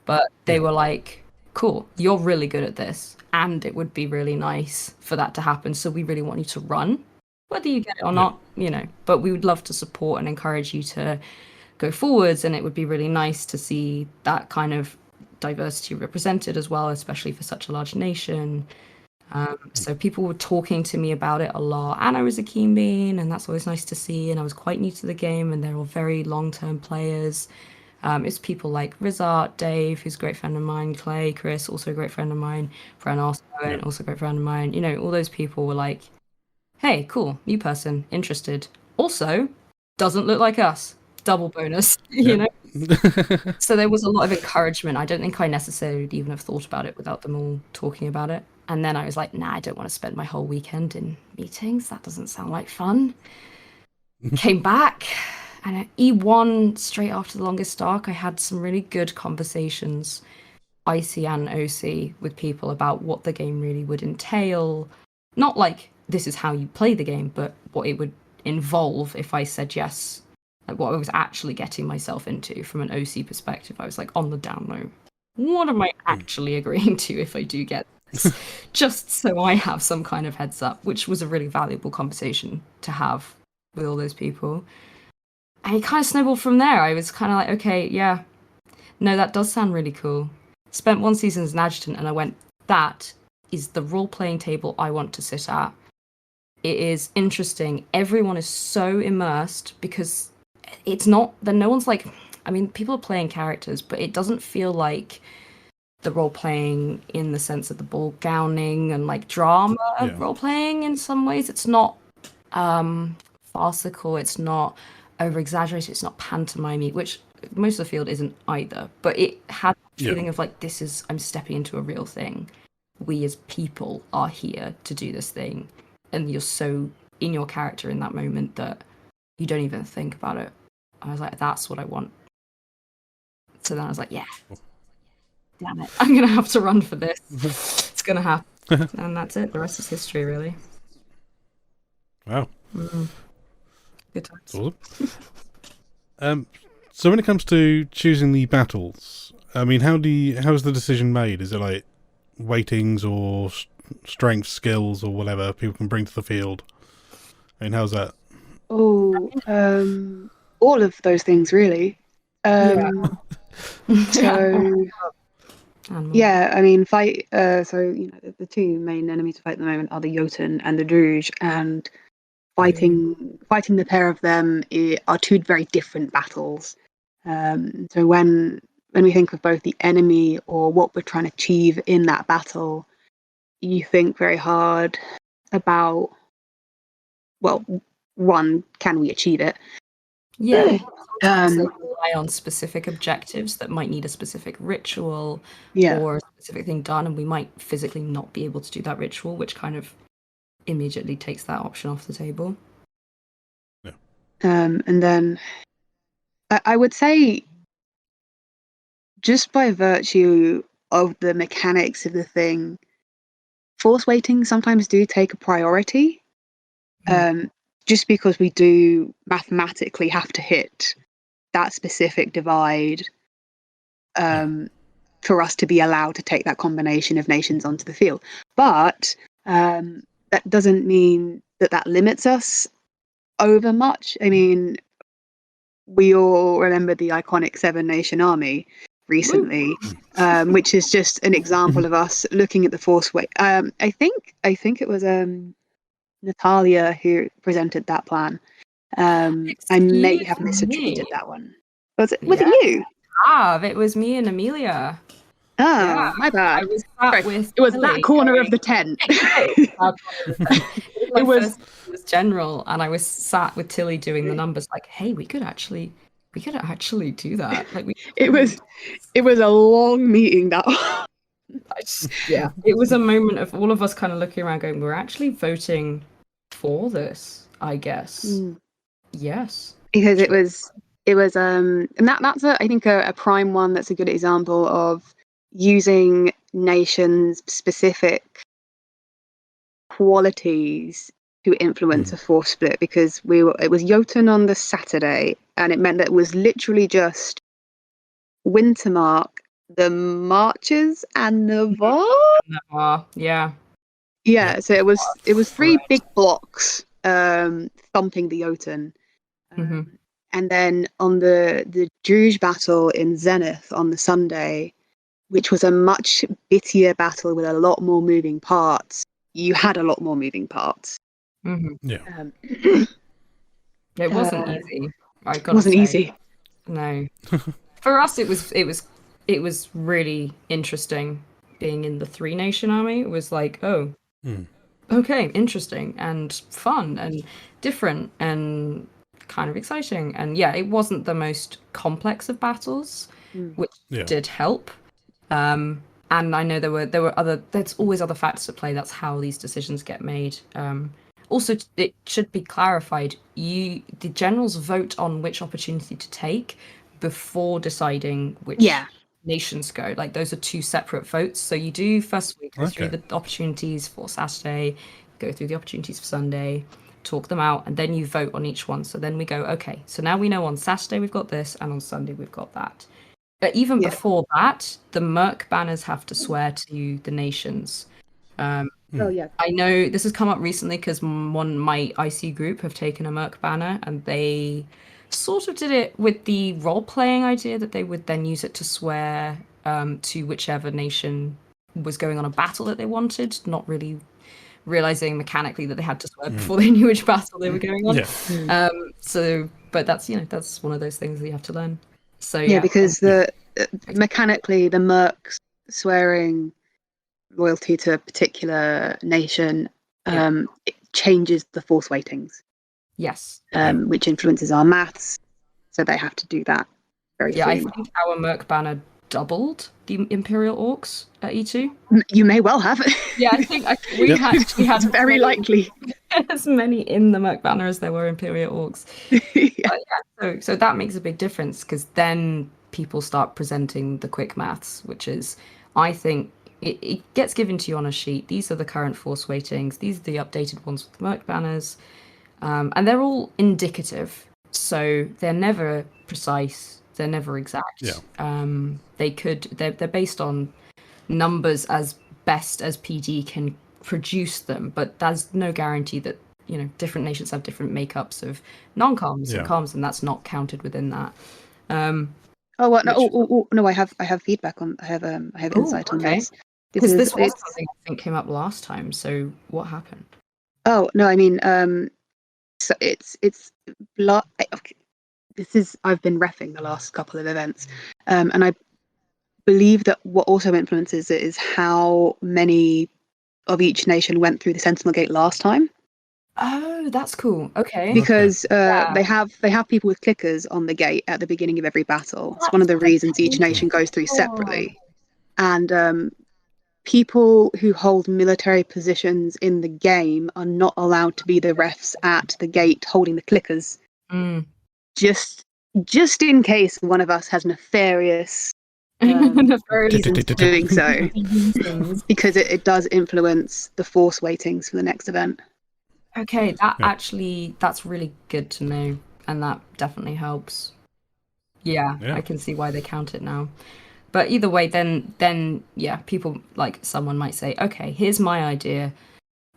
but they were like, cool, you're really good at this, and it would be really nice for that to happen, so we really want you to run, whether you get it or not, but we would love to support and encourage you to go forwards, and it would be really nice to see that kind of diversity represented as well, especially for such a large nation. So people were talking to me about it a lot, and I was a keen bean, and that's always nice to see. And I was quite new to the game, and they're all very long-term players. It's people like Rizart, Dave, who's a great friend of mine, Clay, Chris, also a great friend of mine, Fran Arsene, also a great friend of mine. You know, all those people were like, hey, cool, new person, interested. Also, doesn't look like us. Double bonus, you know? So there was a lot of encouragement. I don't think I necessarily would even have thought about it without them all talking about it. And then I was like, nah, I don't want to spend my whole weekend in meetings. That doesn't sound like fun. Came back, and at E1, straight after the longest dark, I had some really good conversations, IC and OC, with people about what the game really would entail. Not like this is how you play the game, but what it would involve if I said yes. Like what I was actually getting myself into from an OC perspective. I was like, on the down low, what am I actually agreeing to if I do get this? Just so I have some kind of heads up, which was a really valuable conversation to have with all those people. And it kind of snowballed from there. I was kind of like, okay, yeah, no, that does sound really cool. Spent 1 season as an adjutant, and I went, that is the role-playing table I want to sit at. It is interesting. Everyone is so immersed because it's not that no one's like, I mean, people are playing characters, but it doesn't feel like the role-playing in the sense of the ball gowning and like drama of role-playing in some ways. It's not farcical, it's not over-exaggerated, it's not pantomime-y, which most of the field isn't either, but it had the feeling of like, this is, I'm stepping into a real thing. We as people are here to do this thing, and you're so in your character in that moment that you don't even think about it. I was like, that's what I want. So then I was like, yeah, damn it, I'm gonna have to run for this. It's gonna happen. And that's it. The rest is history, really. Wow. Good times. Awesome. So when it comes to choosing the battles, I mean, how's the decision made? Is it like weightings or strength, skills, or whatever people can bring to the field? I mean, how's that? Oh, all of those things really. So yeah, I mean, fight. So you know, the two main enemies to fight at the moment are the Jotun and the Druge, and fighting the pair of them are two very different battles. So when we think of both the enemy or what we're trying to achieve in that battle, you think very hard about, well, one, can we achieve it? Yeah. They rely on specific objectives that might need a specific ritual or a specific thing done, and we might physically not be able to do that ritual, which kind of immediately takes that option off the table. Yeah. And then I would say, just by virtue of the mechanics of the thing, force weighting sometimes do take a priority. Just because we do mathematically have to hit that specific divide for us to be allowed to take that combination of nations onto the field. But that doesn't mean that limits us over much. I mean, we all remember the iconic 7-nation army recently, which is just an example of us looking at the force weight. I think it was Natalia who presented that plan. I may have misattributed that one. Was it you? It was me and Amelia. Oh, my bad. I was sat with it was that corner of the tent. It was general, and I was sat with Tilly doing the numbers. Like, hey, we could actually do that. Like, it was a long meeting. That it was a moment of all of us kind of looking around, going, we're actually voting for this, I guess. Yes, because it was and that's I think a prime one. That's a good example of using nations specific qualities to influence a force split, because it was Jotun on the Saturday, and it meant that it was literally just Wintermark, the Marches, and Navarre. So it was 3 big blocks thumping the Jotun. And then on the Druge battle in Zenith on the Sunday, which was a much bittier battle with a lot more moving parts, you had a lot more moving parts. It wasn't easy. I gotta say. Easy. No. For us, it was really interesting being in the 3 nation army. It was like, oh, okay, interesting and fun and different and kind of exciting. And yeah, it wasn't the most complex of battles, which did help. And I know there's always other factors at play. That's how these decisions get made. Also, it should be clarified, the generals vote on which opportunity to take before deciding which nations go. Like, those are 2 separate votes. So you do first go through the opportunities for Saturday, go through the opportunities for Sunday, talk them out, and then you vote on each one. So then we go, okay, so now we know on Saturday we've got this, and on Sunday we've got that. But even before that, the Merc banners have to swear to the nations. I know this has come up recently because my IC group have taken a Merc banner, and they sort of did it with the role-playing idea that they would then use it to swear to whichever nation was going on a battle that they wanted, not really realizing mechanically that they had to swear before they knew which battle they were going on. But that's one of those things that you have to learn. So because mechanically the Mercs swearing loyalty to a particular nation it changes the force weightings. Yes. Which influences our maths, so they have to do that very soon. I think our Merc banner doubled the Imperial Orcs at E2. You may well have. Yeah, I think we actually had very likely as many in the Merc banner as there were Imperial Orcs. So that makes a big difference, because then people start presenting the quick maths, which is, I think, it gets given to you on a sheet. These are the current force weightings. These are the updated ones with the Merc banners. And they're all indicative, so they're never precise. They're never exact. They're based on numbers as best as PD can produce them, but there's no guarantee that different nations have different makeups of non-comms and comms, and that's not counted within that. No, I have feedback on. I have insight on this, because this was something I think came up last time. So what happened? Oh no, I mean, so I've been reffing the last couple of events, and I believe that what also influences it is how many of each nation went through the Sentinel Gate last time. Oh, that's cool. Okay. Because they have people with clickers on the gate at the beginning of every battle. It's one of the reasons each nation goes through separately. And people who hold military positions in the game are not allowed to be the refs at the gate holding the clickers. Just in case one of us has nefarious reasons for doing so. Because it does influence the force weightings for the next event. Okay, that's really good to know, and that definitely helps. Yeah, I can see why they count it now. But either way, then people, like, someone might say, okay, here's my idea.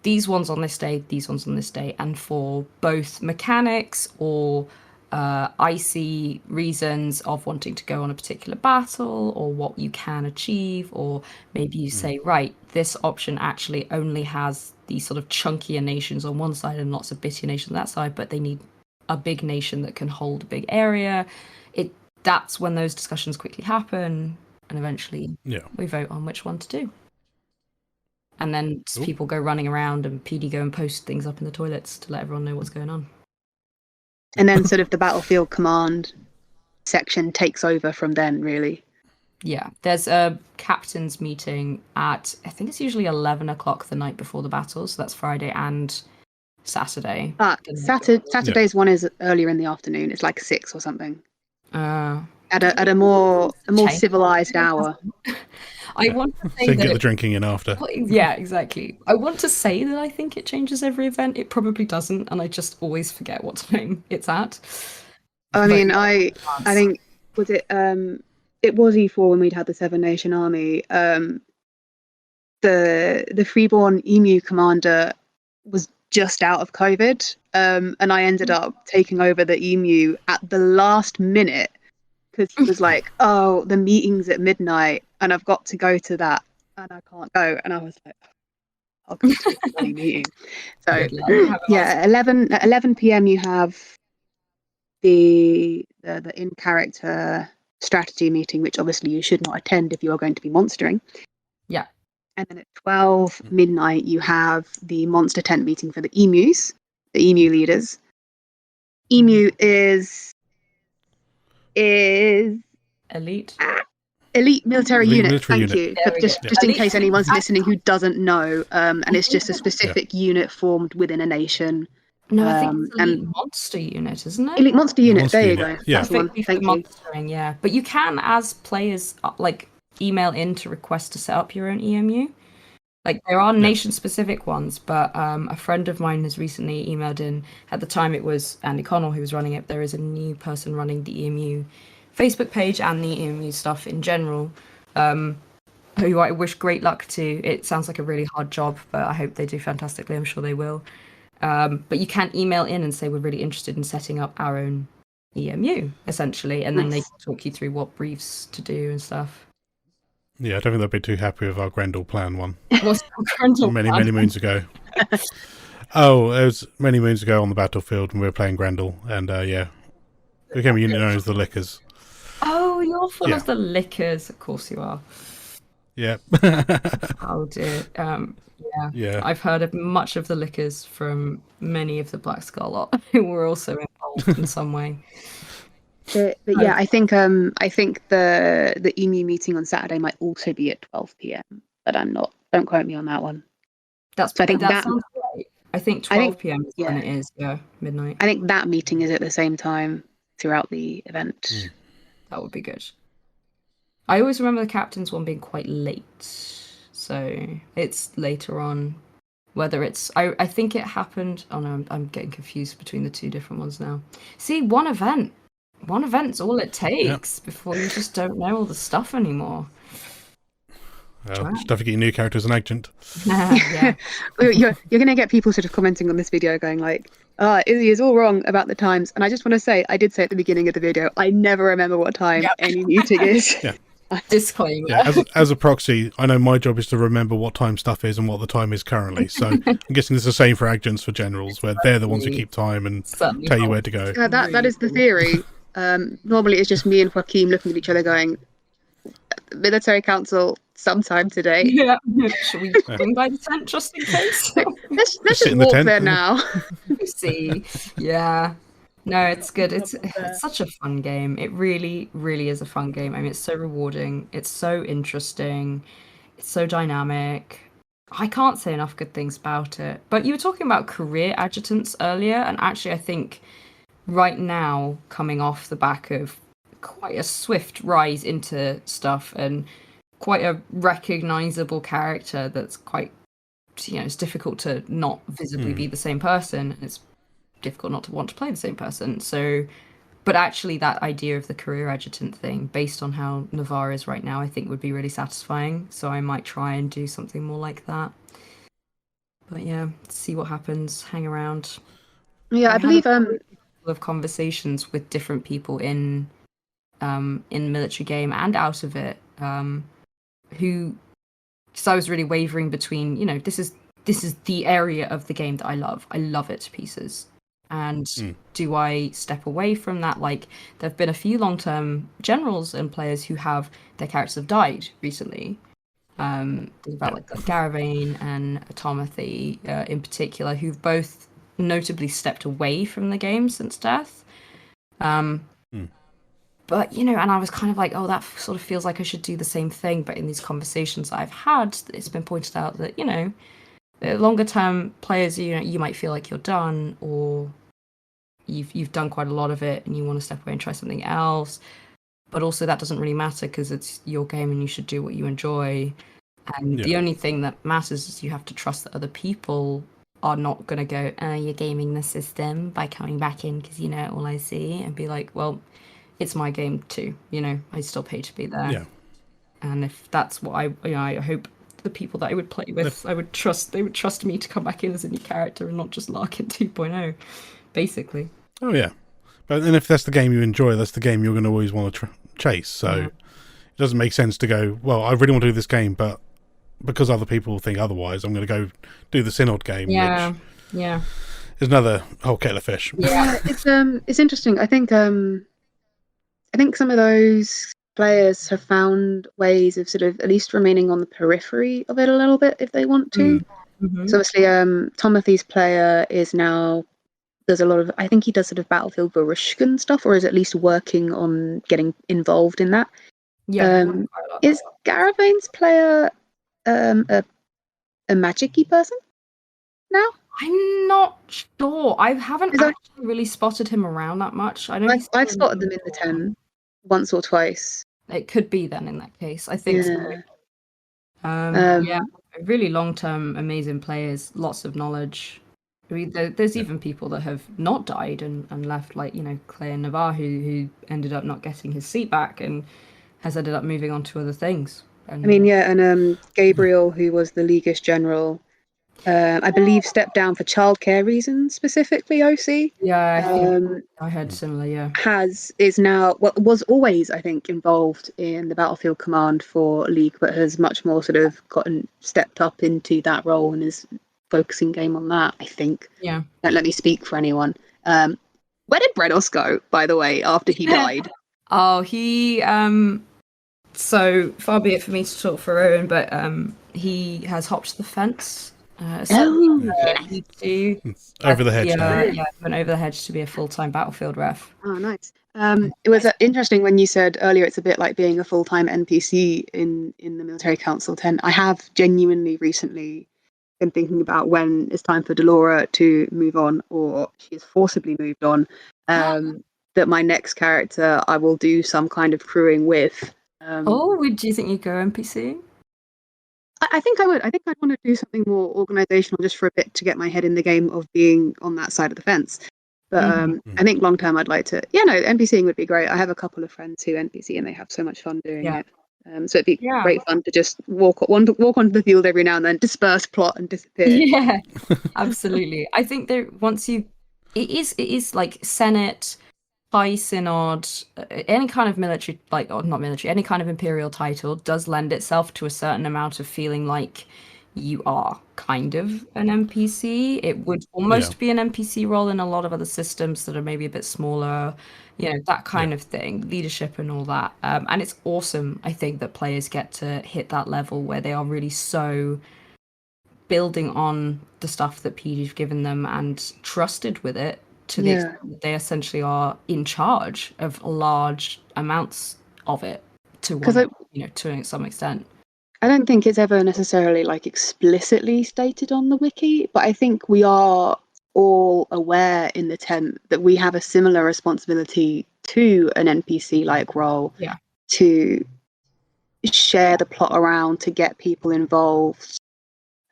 These ones on this day, these ones on this day, and for both mechanics or icy reasons of wanting to go on a particular battle, or what you can achieve, or maybe you say, right, this option actually only has these sort of chunkier nations on one side and lots of bittier nations on that side, but they need a big nation that can hold a big area. That's when those discussions quickly happen, and eventually we vote on which one to do. And then people go running around, and PD go and post things up in the toilets to let everyone know what's going on. And then sort of the battlefield command section takes over from then, really. Yeah, there's a captain's meeting at, I think it's usually 11 o'clock the night before the battle, so that's Friday and Saturday. Saturday's one is earlier in the afternoon. It's like 6 or something. At a more civilized hour. I want to say so get the drinking in after. Yeah, exactly. I want to say that I think it changes every event. It probably doesn't, and I just always forget what time it's at. I mean, I think it was E4 when we'd had the 7-nation army. The freeborn emu commander was just out of COVID, and I ended up taking over the emu at the last minute, because he was like, oh, the meeting's at midnight and I've got to go to that and I can't go. And I was like, I'll go to the bloody meeting. So yeah, 11 p.m. you have the in-character strategy meeting, which obviously you should not attend if you are going to be monstering. Yeah. And then at 12 midnight, you have the monster tent meeting for the emus, the emu leaders. Emu is Elite. elite military Elite unit. military Thank unit. you. There we Just go. in Elite case anyone's unit. listening who doesn't know, and it's just a think- specific unit formed within a nation. No, I think it's and Elite Monster Unit, isn't it? elite monster unit. monster There unit, you go. yeah. That's the one. Specifically for Thank you. monstering, yeah. But you can, as players, like email in to request to set up your own EMU. Like there are nation-specific ones, but a friend of mine has recently emailed in. At the time, it was Andy Connell who was running it. There is a new person running the EMU Facebook page and the EMU stuff in general, who I wish great luck to. It sounds like a really hard job, but I hope they do fantastically. I'm sure they will. But you can email in and say we're really interested in setting up our own EMU, essentially, and then they can talk you through what briefs to do and stuff. Yeah, I don't think they'll be too happy with our Grendel plan one. What's the Grendel many plan? moons ago. Oh, it was many moons ago on the battlefield when we were playing Grendel, and we became a unit known as the Lickers. Oh, you're full of the Lickers. Of course you are. Yeah. Oh dear. Yeah. I've heard of much of the Lickers from many of the Black Skull lot who were also involved in some way. But yeah, I think the EMU meeting on Saturday might also be at 12 p.m. But I'm not. Don't quote me on that one. That sounds right. I think 12 p.m. is when it is. Yeah, midnight. I think that meeting is at the same time throughout the event. That would be good. I always remember the captain's one being quite late, so it's later on. Whether it's, I think it happened. Oh no, I'm getting confused between the two different ones now. See, one event's all it takes before you just don't know all the stuff anymore. Well, just have to get your new character as an agent. Yeah. You're going to get people sort of commenting on this video going like, Izzy is all wrong about the times. And I just want to say, I did say at the beginning of the video, I never remember what time any meeting is. Yeah. Disclaimer. Yeah, as a proxy, I know my job is to remember what time stuff is and what the time is currently. So I'm guessing it's the same for agents for generals, where they're the ones who keep time and tell you where to go. That is the theory. Normally it's just me and Joaquin looking at each other going, military council sometime today. Yeah. Should we swing by the tent just in case? Let's just walk there now. See. Yeah. No, it's good. It's such a fun game. It really, really is a fun game. I mean, it's so rewarding. It's so interesting. It's so dynamic. I can't say enough good things about it. But you were talking about career adjutants earlier, and actually I think right now, coming off the back of quite a swift rise into stuff and quite a recognizable character that's quite, it's difficult to not visibly be the same person. It's difficult not to want to play the same person. So, but actually that idea of the career adjutant thing, based on how Navarre is right now, I think would be really satisfying. So I might try and do something more like that. But yeah, see what happens. Hang around. Yeah, I believe of conversations with different people in military game and out of it, who, because I was really wavering between, this is the area of the game that I love it to pieces, and do I step away from that? Like, there have been a few long-term generals and players who have their characters have died recently. There's about like Garavane and Tomothy in particular, who've both notably stepped away from the game since death. But, and I was kind of like, oh, that sort of feels like I should do the same thing. But in these conversations I've had, it's been pointed out that, longer term players, you might feel like you're done, or you've done quite a lot of it and you want to step away and try something else. But also that doesn't really matter because it's your game and you should do what you enjoy. And the only thing that matters is you have to trust that other people are not going to go, you're gaming the system by coming back in because all I see, and be like, well, it's my game too. I still pay to be there. Yeah. And if that's what I hope the people that I would play with, they would trust me to come back in as a new character and not just Larkin 2.0, basically. Oh yeah. But then if that's the game you enjoy, that's the game you're going to always want to chase. So it doesn't make sense to go, well, I really want to do this game, but because other people think otherwise, I'm going to go do the Synod game, which is another whole kettle of fish. Yeah, it's interesting. I think some of those players have found ways of sort of at least remaining on the periphery of it a little bit if they want to. Mm-hmm. So obviously, Timothy's player is now does a lot of. I think he does sort of Battlefield Varushkan stuff, or is at least working on getting involved in that. Yeah. Is Garavane's player a magic-y person now? I'm not sure. I haven't Is that- actually really spotted him around that much. I know he's I've still spotted them in the 10 once or twice. It could be then in that case. I think so. Yeah. Yeah, really long-term, amazing players, lots of knowledge. I mean, there's even people that have not died and left, like, you know, Claire Navarre, who ended up not getting his seat back and has ended up moving on to other things. And, I mean, yeah, and Gabriel, who was the Legis General, I believe stepped down for childcare reasons, specifically OC. yeah, I think I heard similar. Yeah, Is now was always, I think, involved in the Battlefield Command for League, but has much more sort of stepped up into that role and is focusing game on that. I think. yeah. Don't let me speak for anyone. Where did Bredos go, by the way, after he died? Oh, he so far be it for me to talk for Owen, but he has hopped the fence. Over the hedge now. Yeah, went over the hedge to be a full-time Battlefield ref. Oh, nice. It was interesting when you said earlier it's a bit like being a full-time NPC in the Military Council 10. I have genuinely recently been thinking about when it's time for Delora to move on, or she is forcibly moved on. That my next character I will do some kind of crewing with. Do you think you'd go NPC? I think I would. I think I'd want to do something more organizational just for a bit to get my head in the game of being on that side of the fence. But I think long term I'd like to. Yeah, no, NPCing would be great. I have a couple of friends who NPC and they have so much fun doing it. So it'd be great fun to just walk onto the field every now and then, disperse, plot, and disappear. Yeah, absolutely. I think there it is like Senate, High Synod, any kind of military, like, or not military, any kind of imperial title does lend itself to a certain amount of feeling like you are kind of an NPC. It would almost be an NPC role in a lot of other systems that are maybe a bit smaller, you know, that kind of thing, leadership and all that. And it's awesome, I think, that players get to hit that level where they are really so building on the stuff that PD's given them and trusted with it to the extent that they essentially are in charge of large amounts of it to some extent. I don't think it's ever necessarily like explicitly stated on the wiki, but I think we are all aware in the tent that we have a similar responsibility to an NPC like role to share the plot around, to get people involved.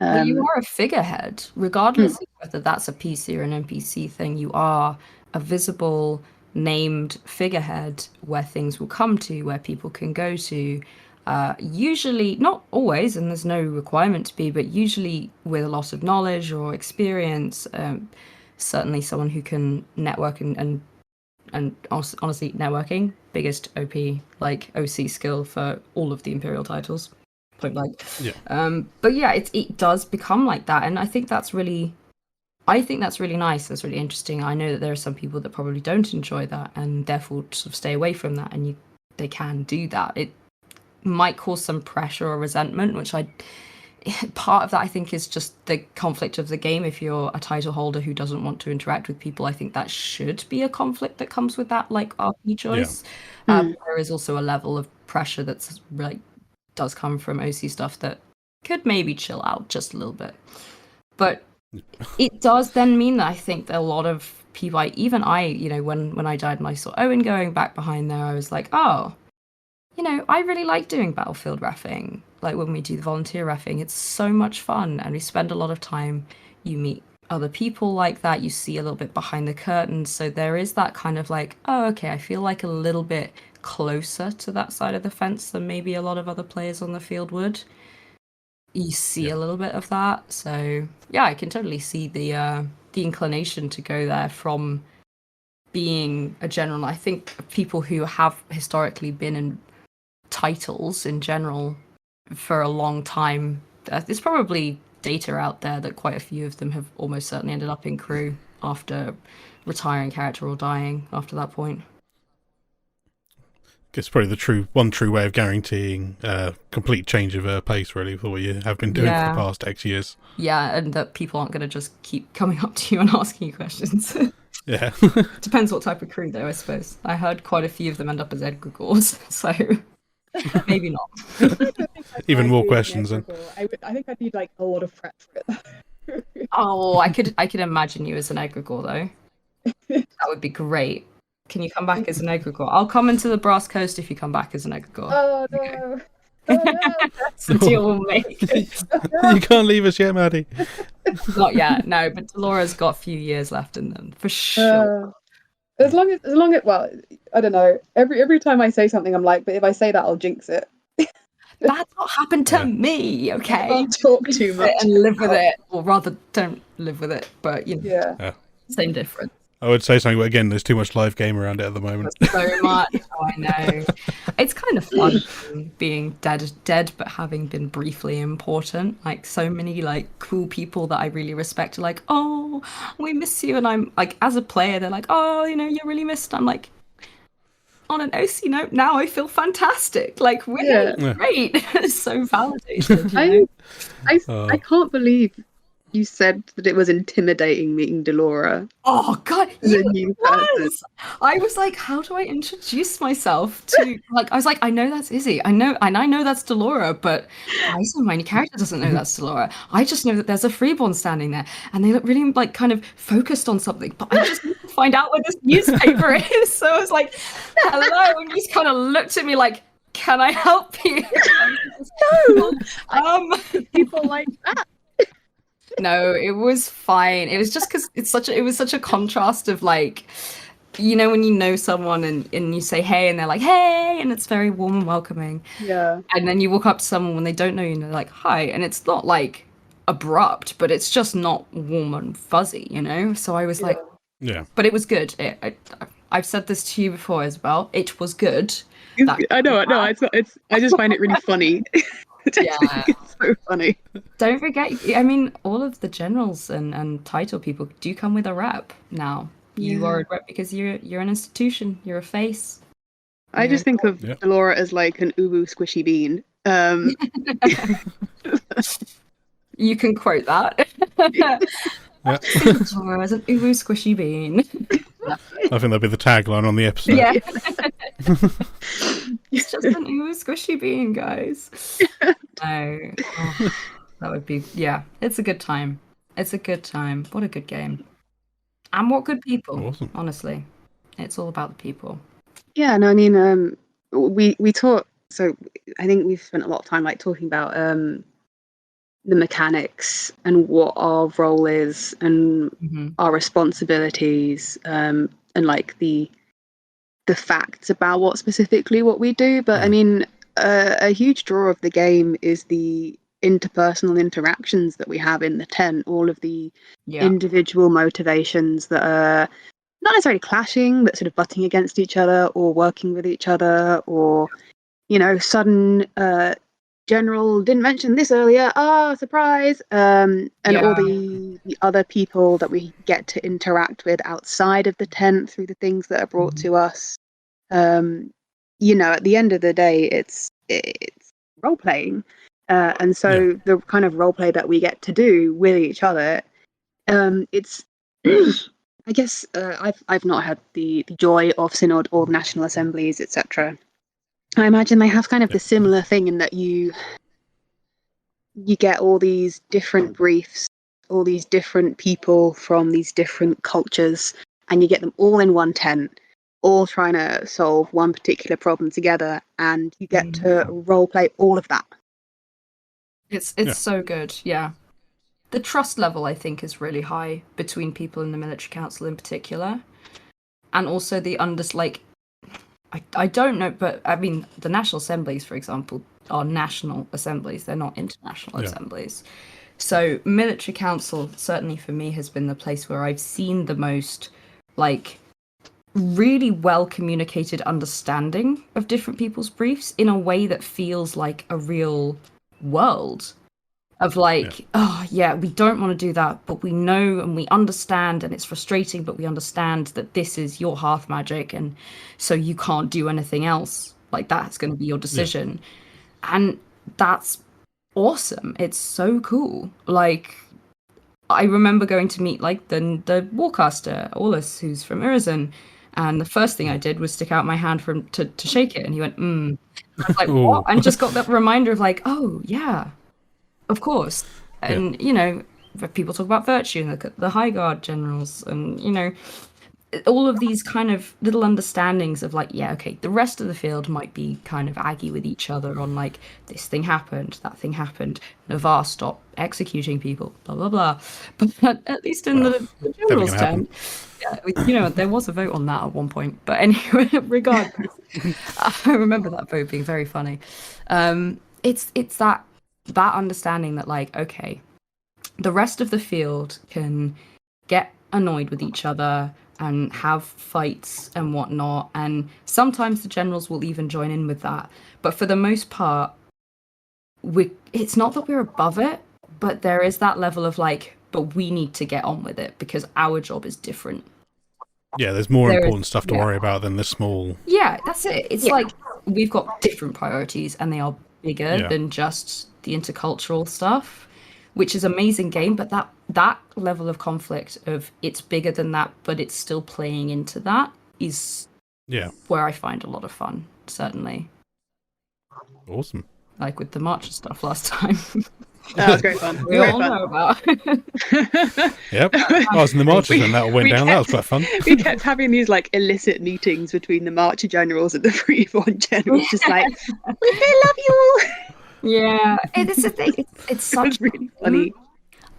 Well, you are a figurehead, regardless of whether that's a PC or an NPC thing. You are a visible, named figurehead where things will come to, where people can go to. Usually, not always, and there's no requirement to be, but usually with a lot of knowledge or experience. Certainly, someone who can network and honestly, networking, biggest OP, like OC skill for all of the Imperial titles. Point blank. But yeah, it does become like that, and I think that's really nice. That's really interesting. I know that there are some people that probably don't enjoy that and therefore sort of stay away from that, and they can do that. It might cause some pressure or resentment, which part of that I think is just the conflict of the game. If you're a title holder who doesn't want to interact with people, I think that should be a conflict that comes with that, like, RP choice. There is also a level of pressure that's like does come from OC stuff that could maybe chill out just a little bit. But it does then mean that I think that a lot of people, even I, you know, when I died and I saw Owen going back behind there, I was like, oh, you know, I really like doing Battlefield reffing. Like when we do the volunteer reffing, it's so much fun and we spend a lot of time. You meet other people like that, you see a little bit behind the curtains. So there is that kind of like, oh, okay, I feel like a little bit closer to that side of the fence than maybe a lot of other players on the field would. You see a little bit of that. So yeah, I can totally see the inclination to go there from being a general. I think people who have historically been in titles in general for a long time, there's probably data out there that quite a few of them have almost certainly ended up in crew after retiring character or dying after that point. it's probably the one true way of guaranteeing complete change of pace, really, for what you have been doing for the past X years. Yeah, and that people aren't going to just keep coming up to you and asking you questions. Yeah. Depends what type of crew, though, I suppose. I heard quite a few of them end up as egregores, so maybe not. Even more questions. I think I'd need like a lot of prep for it. Oh, I could imagine you as an egregore, though. That would be great. Can you come back as an egregore? I'll come into the Brass Coast if you come back as an egregore. Oh no. Oh, no. That's the deal we'll make. You can't leave us yet, Maddie. Not yet, no, but Delora's got a few years left in them, for sure. As long as, well, I don't know. Every time I say something, I'm like, but if I say that, I'll jinx it. That's not happened to me, okay? I can't talk too much and live with it, or rather, don't live with it. But you know, same difference. I would say something, but again, there's too much live game around it at the moment. So much. Oh, I know. It's kind of fun being dead, but having been briefly important. Like so many like cool people that I really respect are like, oh, we miss you, and I'm like, as a player, they're like, oh, you know, you're really missed. I'm like, on an OC note, now I feel fantastic. Like we're great. It's so validated. You know? I can't believe you said that it was intimidating meeting Delora. Oh God, it was. I was like, how do I introduce myself to like? I was like, I know that's Izzy. I know that's Delora, but my character doesn't know that's Delora. I just know that there's a freeborn standing there, and they look really like kind of focused on something. But I just need to find out where this newspaper is. So I was like, hello, and he just kind of looked at me like, can I help you? No, people like that. No, it was fine. It was just because it was such a contrast of like, you know, when you know someone and you say hey and they're like hey, and it's very warm and welcoming. Yeah. And then you walk up to someone when they don't know you and they're like hi, and it's not like abrupt, but it's just not warm and fuzzy, you know. So I was like, yeah. But it was good. I've said this to you before as well. It was good. I know. No, it's not. It's. I just find it really funny. Yeah, it's so funny. Don't forget, I mean, all of the generals and title people do come with a rep now. You are a rep because you're an institution. You're a face. I just think of Delora as like an uwu squishy bean. You can quote that. Delora as an uwu squishy bean. I think that'd be the tagline on the episode. Yeah. It's just an uwu squishy bean, guys. No. Oh, that would be it's a good time. It's a good time. What a good game. And what good people. Awesome. Honestly. It's all about the people. Yeah, no, I mean we taught, so I think we've spent a lot of time like talking about the mechanics and what our role is and our responsibilities and like the facts about what we do. But I mean, a huge draw of the game is the interpersonal interactions that we have in the tent, all of the individual motivations that are not necessarily clashing, but sort of butting against each other or working with each other, or, you know, sudden general didn't mention this earlier, surprise, and all the other people that we get to interact with outside of the tent through the things that are brought to us. You know, at the end of the day, it's role playing, and so the kind of role play that we get to do with each other, it's I guess I've not had the joy of synod or national assemblies, etc. I imagine they have kind of the similar thing in that you get all these different briefs, all these different people from these different cultures, and you get them all in one tent, all trying to solve one particular problem together, and you get to role play all of that. It's so good, yeah. The trust level, I think, is really high between people in the military council in particular, and also the I don't know, but I mean, the national assemblies, for example, are national assemblies. They're not international assemblies. So military council, certainly for me, has been the place where I've seen the most, like, really well communicated understanding of different people's briefs in a way that feels like a real world. Of like, we don't want to do that, but we know and we understand, and it's frustrating, but we understand that this is your hearth magic, and so you can't do anything else Like, that's going to be your decision. And that's awesome. It's so cool. Like, I remember going to meet like the warcaster Aulus, who's from Urizen, and the first thing I did was stick out my hand to shake it, and he went, I was like, what? And just got that reminder of like, oh yeah, of course. And you know, people talk about virtue and look at the High Guard generals, and you know, all of these kind of little understandings of like, yeah, okay, the rest of the field might be kind of aggy with each other on like, this thing happened, that thing happened, Navarre stopped executing people, blah blah blah. But at least in the general's tent, you know, there was a vote on that at one point. But anyway, regardless, I remember that vote being very funny. It's that understanding that like, okay, the rest of the field can get annoyed with each other and have fights and whatnot, and sometimes the generals will even join in with that. But for the most part, it's not that we're above it, but there is that level of like, but we need to get on with it because our job is different. Yeah, there's more important stuff to worry about than the small... Yeah, that's it. It's like we've got different priorities and they are bigger than just the intercultural stuff, which is amazing game, but that level of conflict of it's bigger than that, but it's still playing into that is where I find a lot of fun, certainly. Awesome. Like with the Marcher stuff last time. That was great fun. We all know about. Yep. I was in the Marchers when that all went down. That was quite fun. We kept having these like illicit meetings between the Marcher generals and the Freeborn generals, just like, we love you all. Yeah, it's a thing. It's such really funny.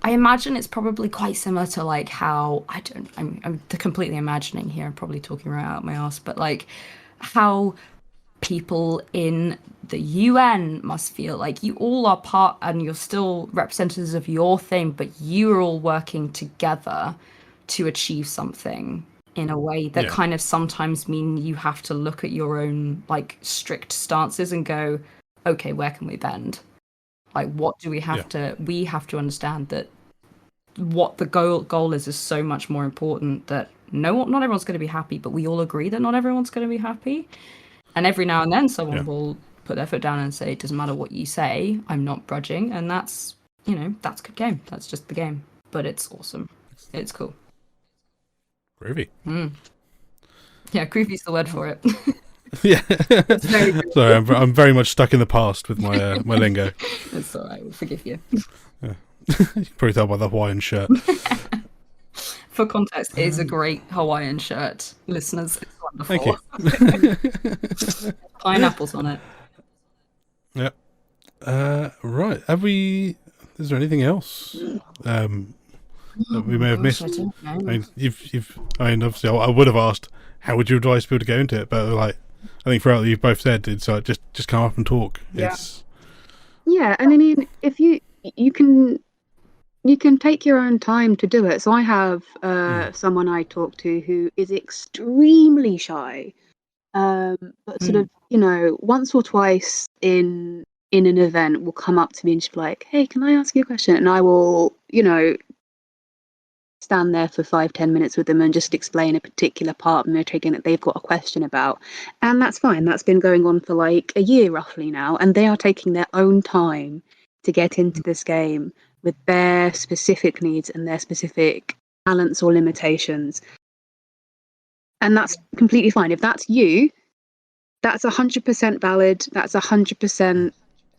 I imagine it's probably quite similar to like how I'm completely imagining here. I'm probably talking right out my ass, but like how people in the UN must feel like you all are part and you're still representatives of your thing, but you are all working together to achieve something in a way that kind of sometimes mean you have to look at your own like strict stances and go, okay, where can we bend? Like, what do we have to... We have to understand that what the goal is so much more important that not everyone's going to be happy, but we all agree that not everyone's going to be happy. And every now and then someone will put their foot down and say, it doesn't matter what you say, I'm not budging. And that's, you know, that's a good game. That's just the game. But it's awesome. It's cool. Groovy. Yeah, groovy's the word for it. Yeah. Sorry, I'm very much stuck in the past with my my lingo. It's all right. We'll forgive you. You can probably tell by the Hawaiian shirt. For context, it is a great Hawaiian shirt, listeners. It's wonderful. Thank you. Pineapples on it. Yeah. Right. Is there anything else that we may have missed? I mean, obviously, I would have asked, how would you advise people to go into it? But like, I think throughout you've both said, it's just come up and talk. Yeah. Yeah, and I mean, if you can take your own time to do it. So I have someone I talk to who is extremely shy, but sort of, you know, once or twice in an event will come up to me and just be like, hey, can I ask you a question? And I will, you know, stand there for 5-10 minutes with them and just explain a particular part of Metrigan that they've got a question about. And that's fine. That's been going on for like a year roughly now. And they are taking their own time to get into this game with their specific needs and their specific talents or limitations. And that's completely fine. If that's you, that's 100% valid. That's 100%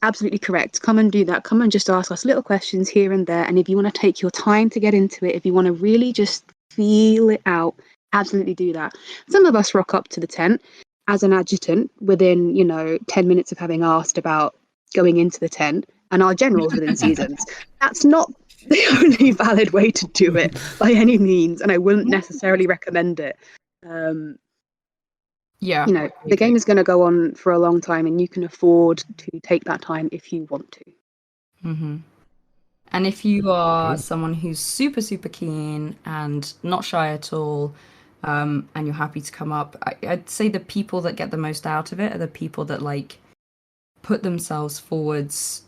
absolutely correct. Come and do that. Come and just ask us little questions here and there. And if you want to take your time to get into it, if you want to really just feel it out, absolutely do that. Some of us rock up to the tent as an adjutant within, you know, 10 minutes of having asked about going into the tent, and our generals within seasons. That's not the only valid way to do it by any means, and I wouldn't necessarily recommend it. Yeah, you know, the game is going to go on for a long time, and you can afford to take that time if you want to. Mm-hmm. And if you are someone who's super, super keen and not shy at all, and you're happy to come up, I'd say the people that get the most out of it are the people that like put themselves forwards.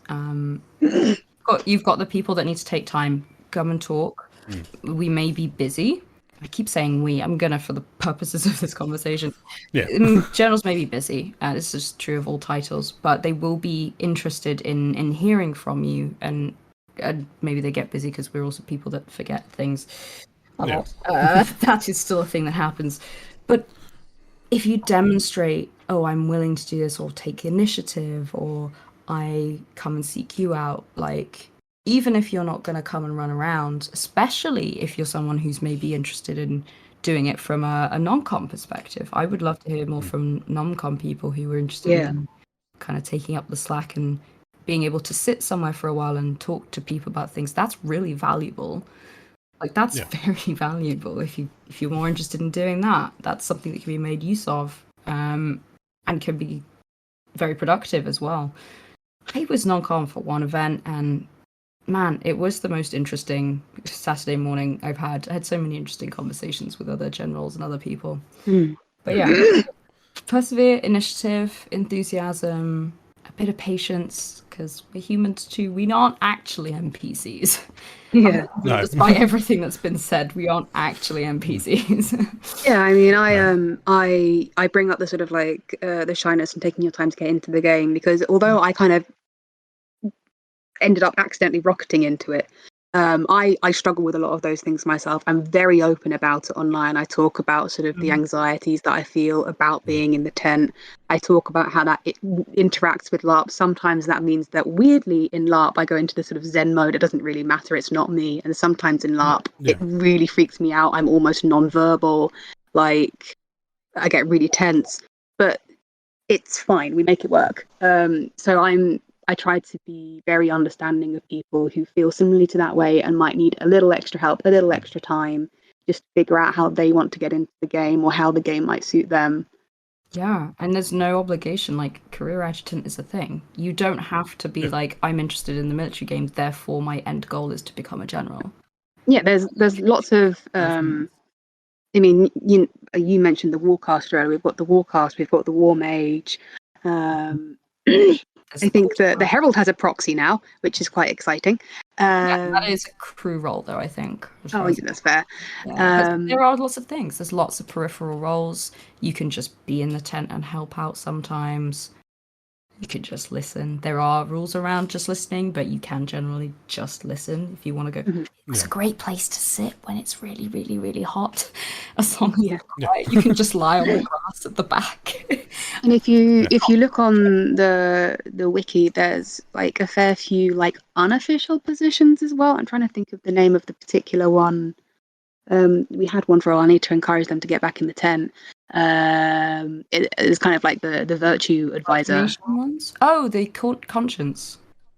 You've got the people that need to take time, come and talk. We may be busy, I keep saying we. I'm gonna, for the purposes of this conversation. Yeah. Generals may be busy. This is true of all titles, but they will be interested in hearing from you, and maybe they get busy because we're also people that forget things a Yeah. lot. That is still a thing that happens. But if you demonstrate, oh, I'm willing to do this, or take initiative, or I come and seek you out, like, even if you're not going to come and run around, especially if you're someone who's maybe interested in doing it from a non-com perspective. I would love to hear more from non-com people who were interested in kind of taking up the slack and being able to sit somewhere for a while and talk to people about things. That's really valuable. Like, that's very valuable. If you're more interested in doing that, that's something that can be made use of, and can be very productive as well. I was non-com for one event, and man, it was the most interesting Saturday morning I've had. I had so many interesting conversations with other generals and other people. But yeah, persevere, initiative, enthusiasm, a bit of patience, because we're humans too. We aren't actually NPCs. Yeah. No. Despite everything that's been said, we aren't actually NPCs. Yeah, I mean, I bring up the sort of like the shyness and taking your time to get into the game, because although I kind of ended up accidentally rocketing into it, I struggle with a lot of those things myself. I'm very open about it online. I talk about sort of the anxieties that I feel about being in the tent. I talk about how that it interacts with LARP. Sometimes that means that weirdly in LARP I go into the sort of Zen mode. It doesn't really matter. It's not me. And sometimes in LARP it really freaks me out. I'm almost non-verbal. Like, I get really tense. But it's fine. We make it work. So I try to be very understanding of people who feel similarly to that way and might need a little extra help, a little extra time, just to figure out how they want to get into the game or how the game might suit them. Yeah, and there's no obligation. Like, career adjutant is a thing. You don't have to be like, I'm interested in the military game, therefore my end goal is to become a general. Yeah, there's lots of I mean, you mentioned the Warcaster earlier. We've got the Warcast, we've got the War Mage. I think the Herald has a proxy now, which is quite exciting. That is a crew role, though, I think. Oh, yeah, that's fair. There are lots of things. There's lots of peripheral roles. You can just be in the tent and help out sometimes. You can just listen. There are rules around just listening, but you can generally just listen if you want to go. It's a great place to sit when it's really, really, really hot. As long as it's quiet, you can just lie on the grass at the back. And if you look on the wiki, there's like a fair few like unofficial positions as well. I'm trying to think of the name of the particular one. We had one for all. I need to encourage them to get back in the tent. It's kind of like the virtue advisor. Ones? Oh, the conscience.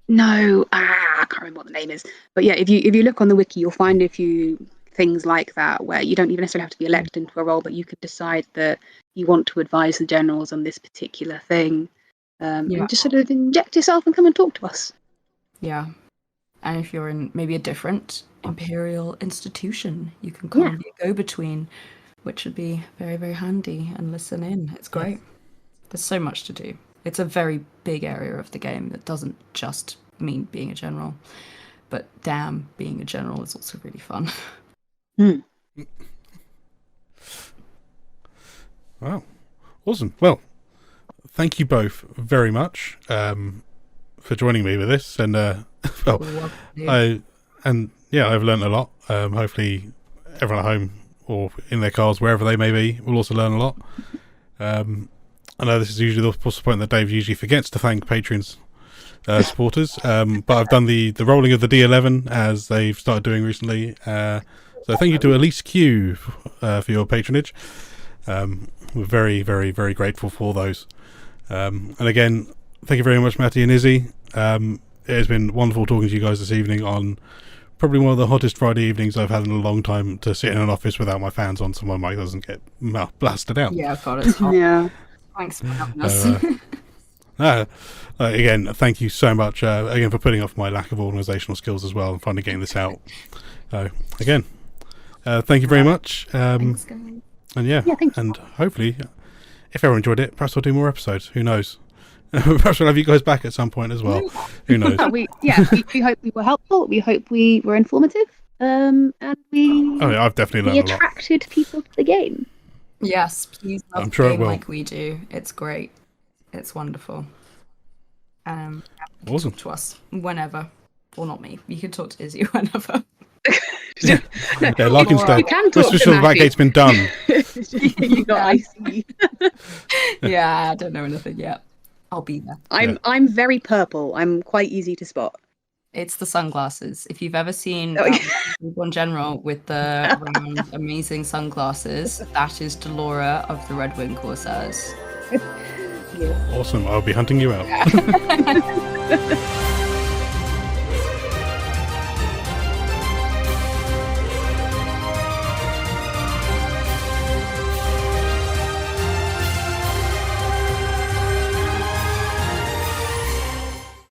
No, I can't remember what the name is. But yeah, if you look on the wiki, you'll find a few things like that where you don't even necessarily have to be elected into a role, but you could decide that you want to advise the generals on this particular thing, and just sort of inject yourself and come and talk to us. Yeah. And if you're in maybe a different imperial institution, you can kind of be a go-between, which would be very, very handy, and listen in. It's great. There's so much to do. It's a very big area of the game that doesn't just mean being a general, but damn, being a general is also really fun. Wow. Awesome. Well, thank you both very much for joining me with this, and I've learned a lot. Hopefully everyone at home or in their cars, wherever they may be, will also learn a lot. I know this is usually the point that Dave usually forgets to thank patrons, supporters, but I've done the rolling of the D11 as they've started doing recently. So thank you to Elise Q for your patronage. We're very, very, very grateful for those. And again, thank you very much, Matti and Izzy. It has been wonderful talking to you guys this evening on probably one of the hottest Friday evenings I've had in a long time, to sit in an office without my fans on so my mic doesn't get blasted out. Yeah, God, it's hot. Yeah. Thanks for having us. Again, thank you so much again for putting up my lack of organisational skills as well and finally getting this out. Again, thank you very much. Thanks, guys. And and hopefully, if everyone enjoyed it, perhaps I'll do more episodes. Who knows? Perhaps we'll have you guys back at some point as well. Who knows? we hope we were helpful. We hope we were informative. and we Oh, yeah, I've definitely we learned a lot. attracted people to the game. Yes, please love I'm sure the it game will. like we do. It's great. It's wonderful. You can Awesome. talk to us whenever. Well, not me. You can talk to Izzy whenever. Yeah, Larkin's Laura. dead. You can talk Rest to assured that Matty. gate's been done. It's just you got icy. Yeah, I don't know anything yet. I'll be there. I'm very purple. I'm quite easy to spot. It's the sunglasses. If you've ever seen Oh, One General with the round, amazing sunglasses, that is Delora of the Red Wing Corsairs. Yeah. Awesome. I'll be hunting you out.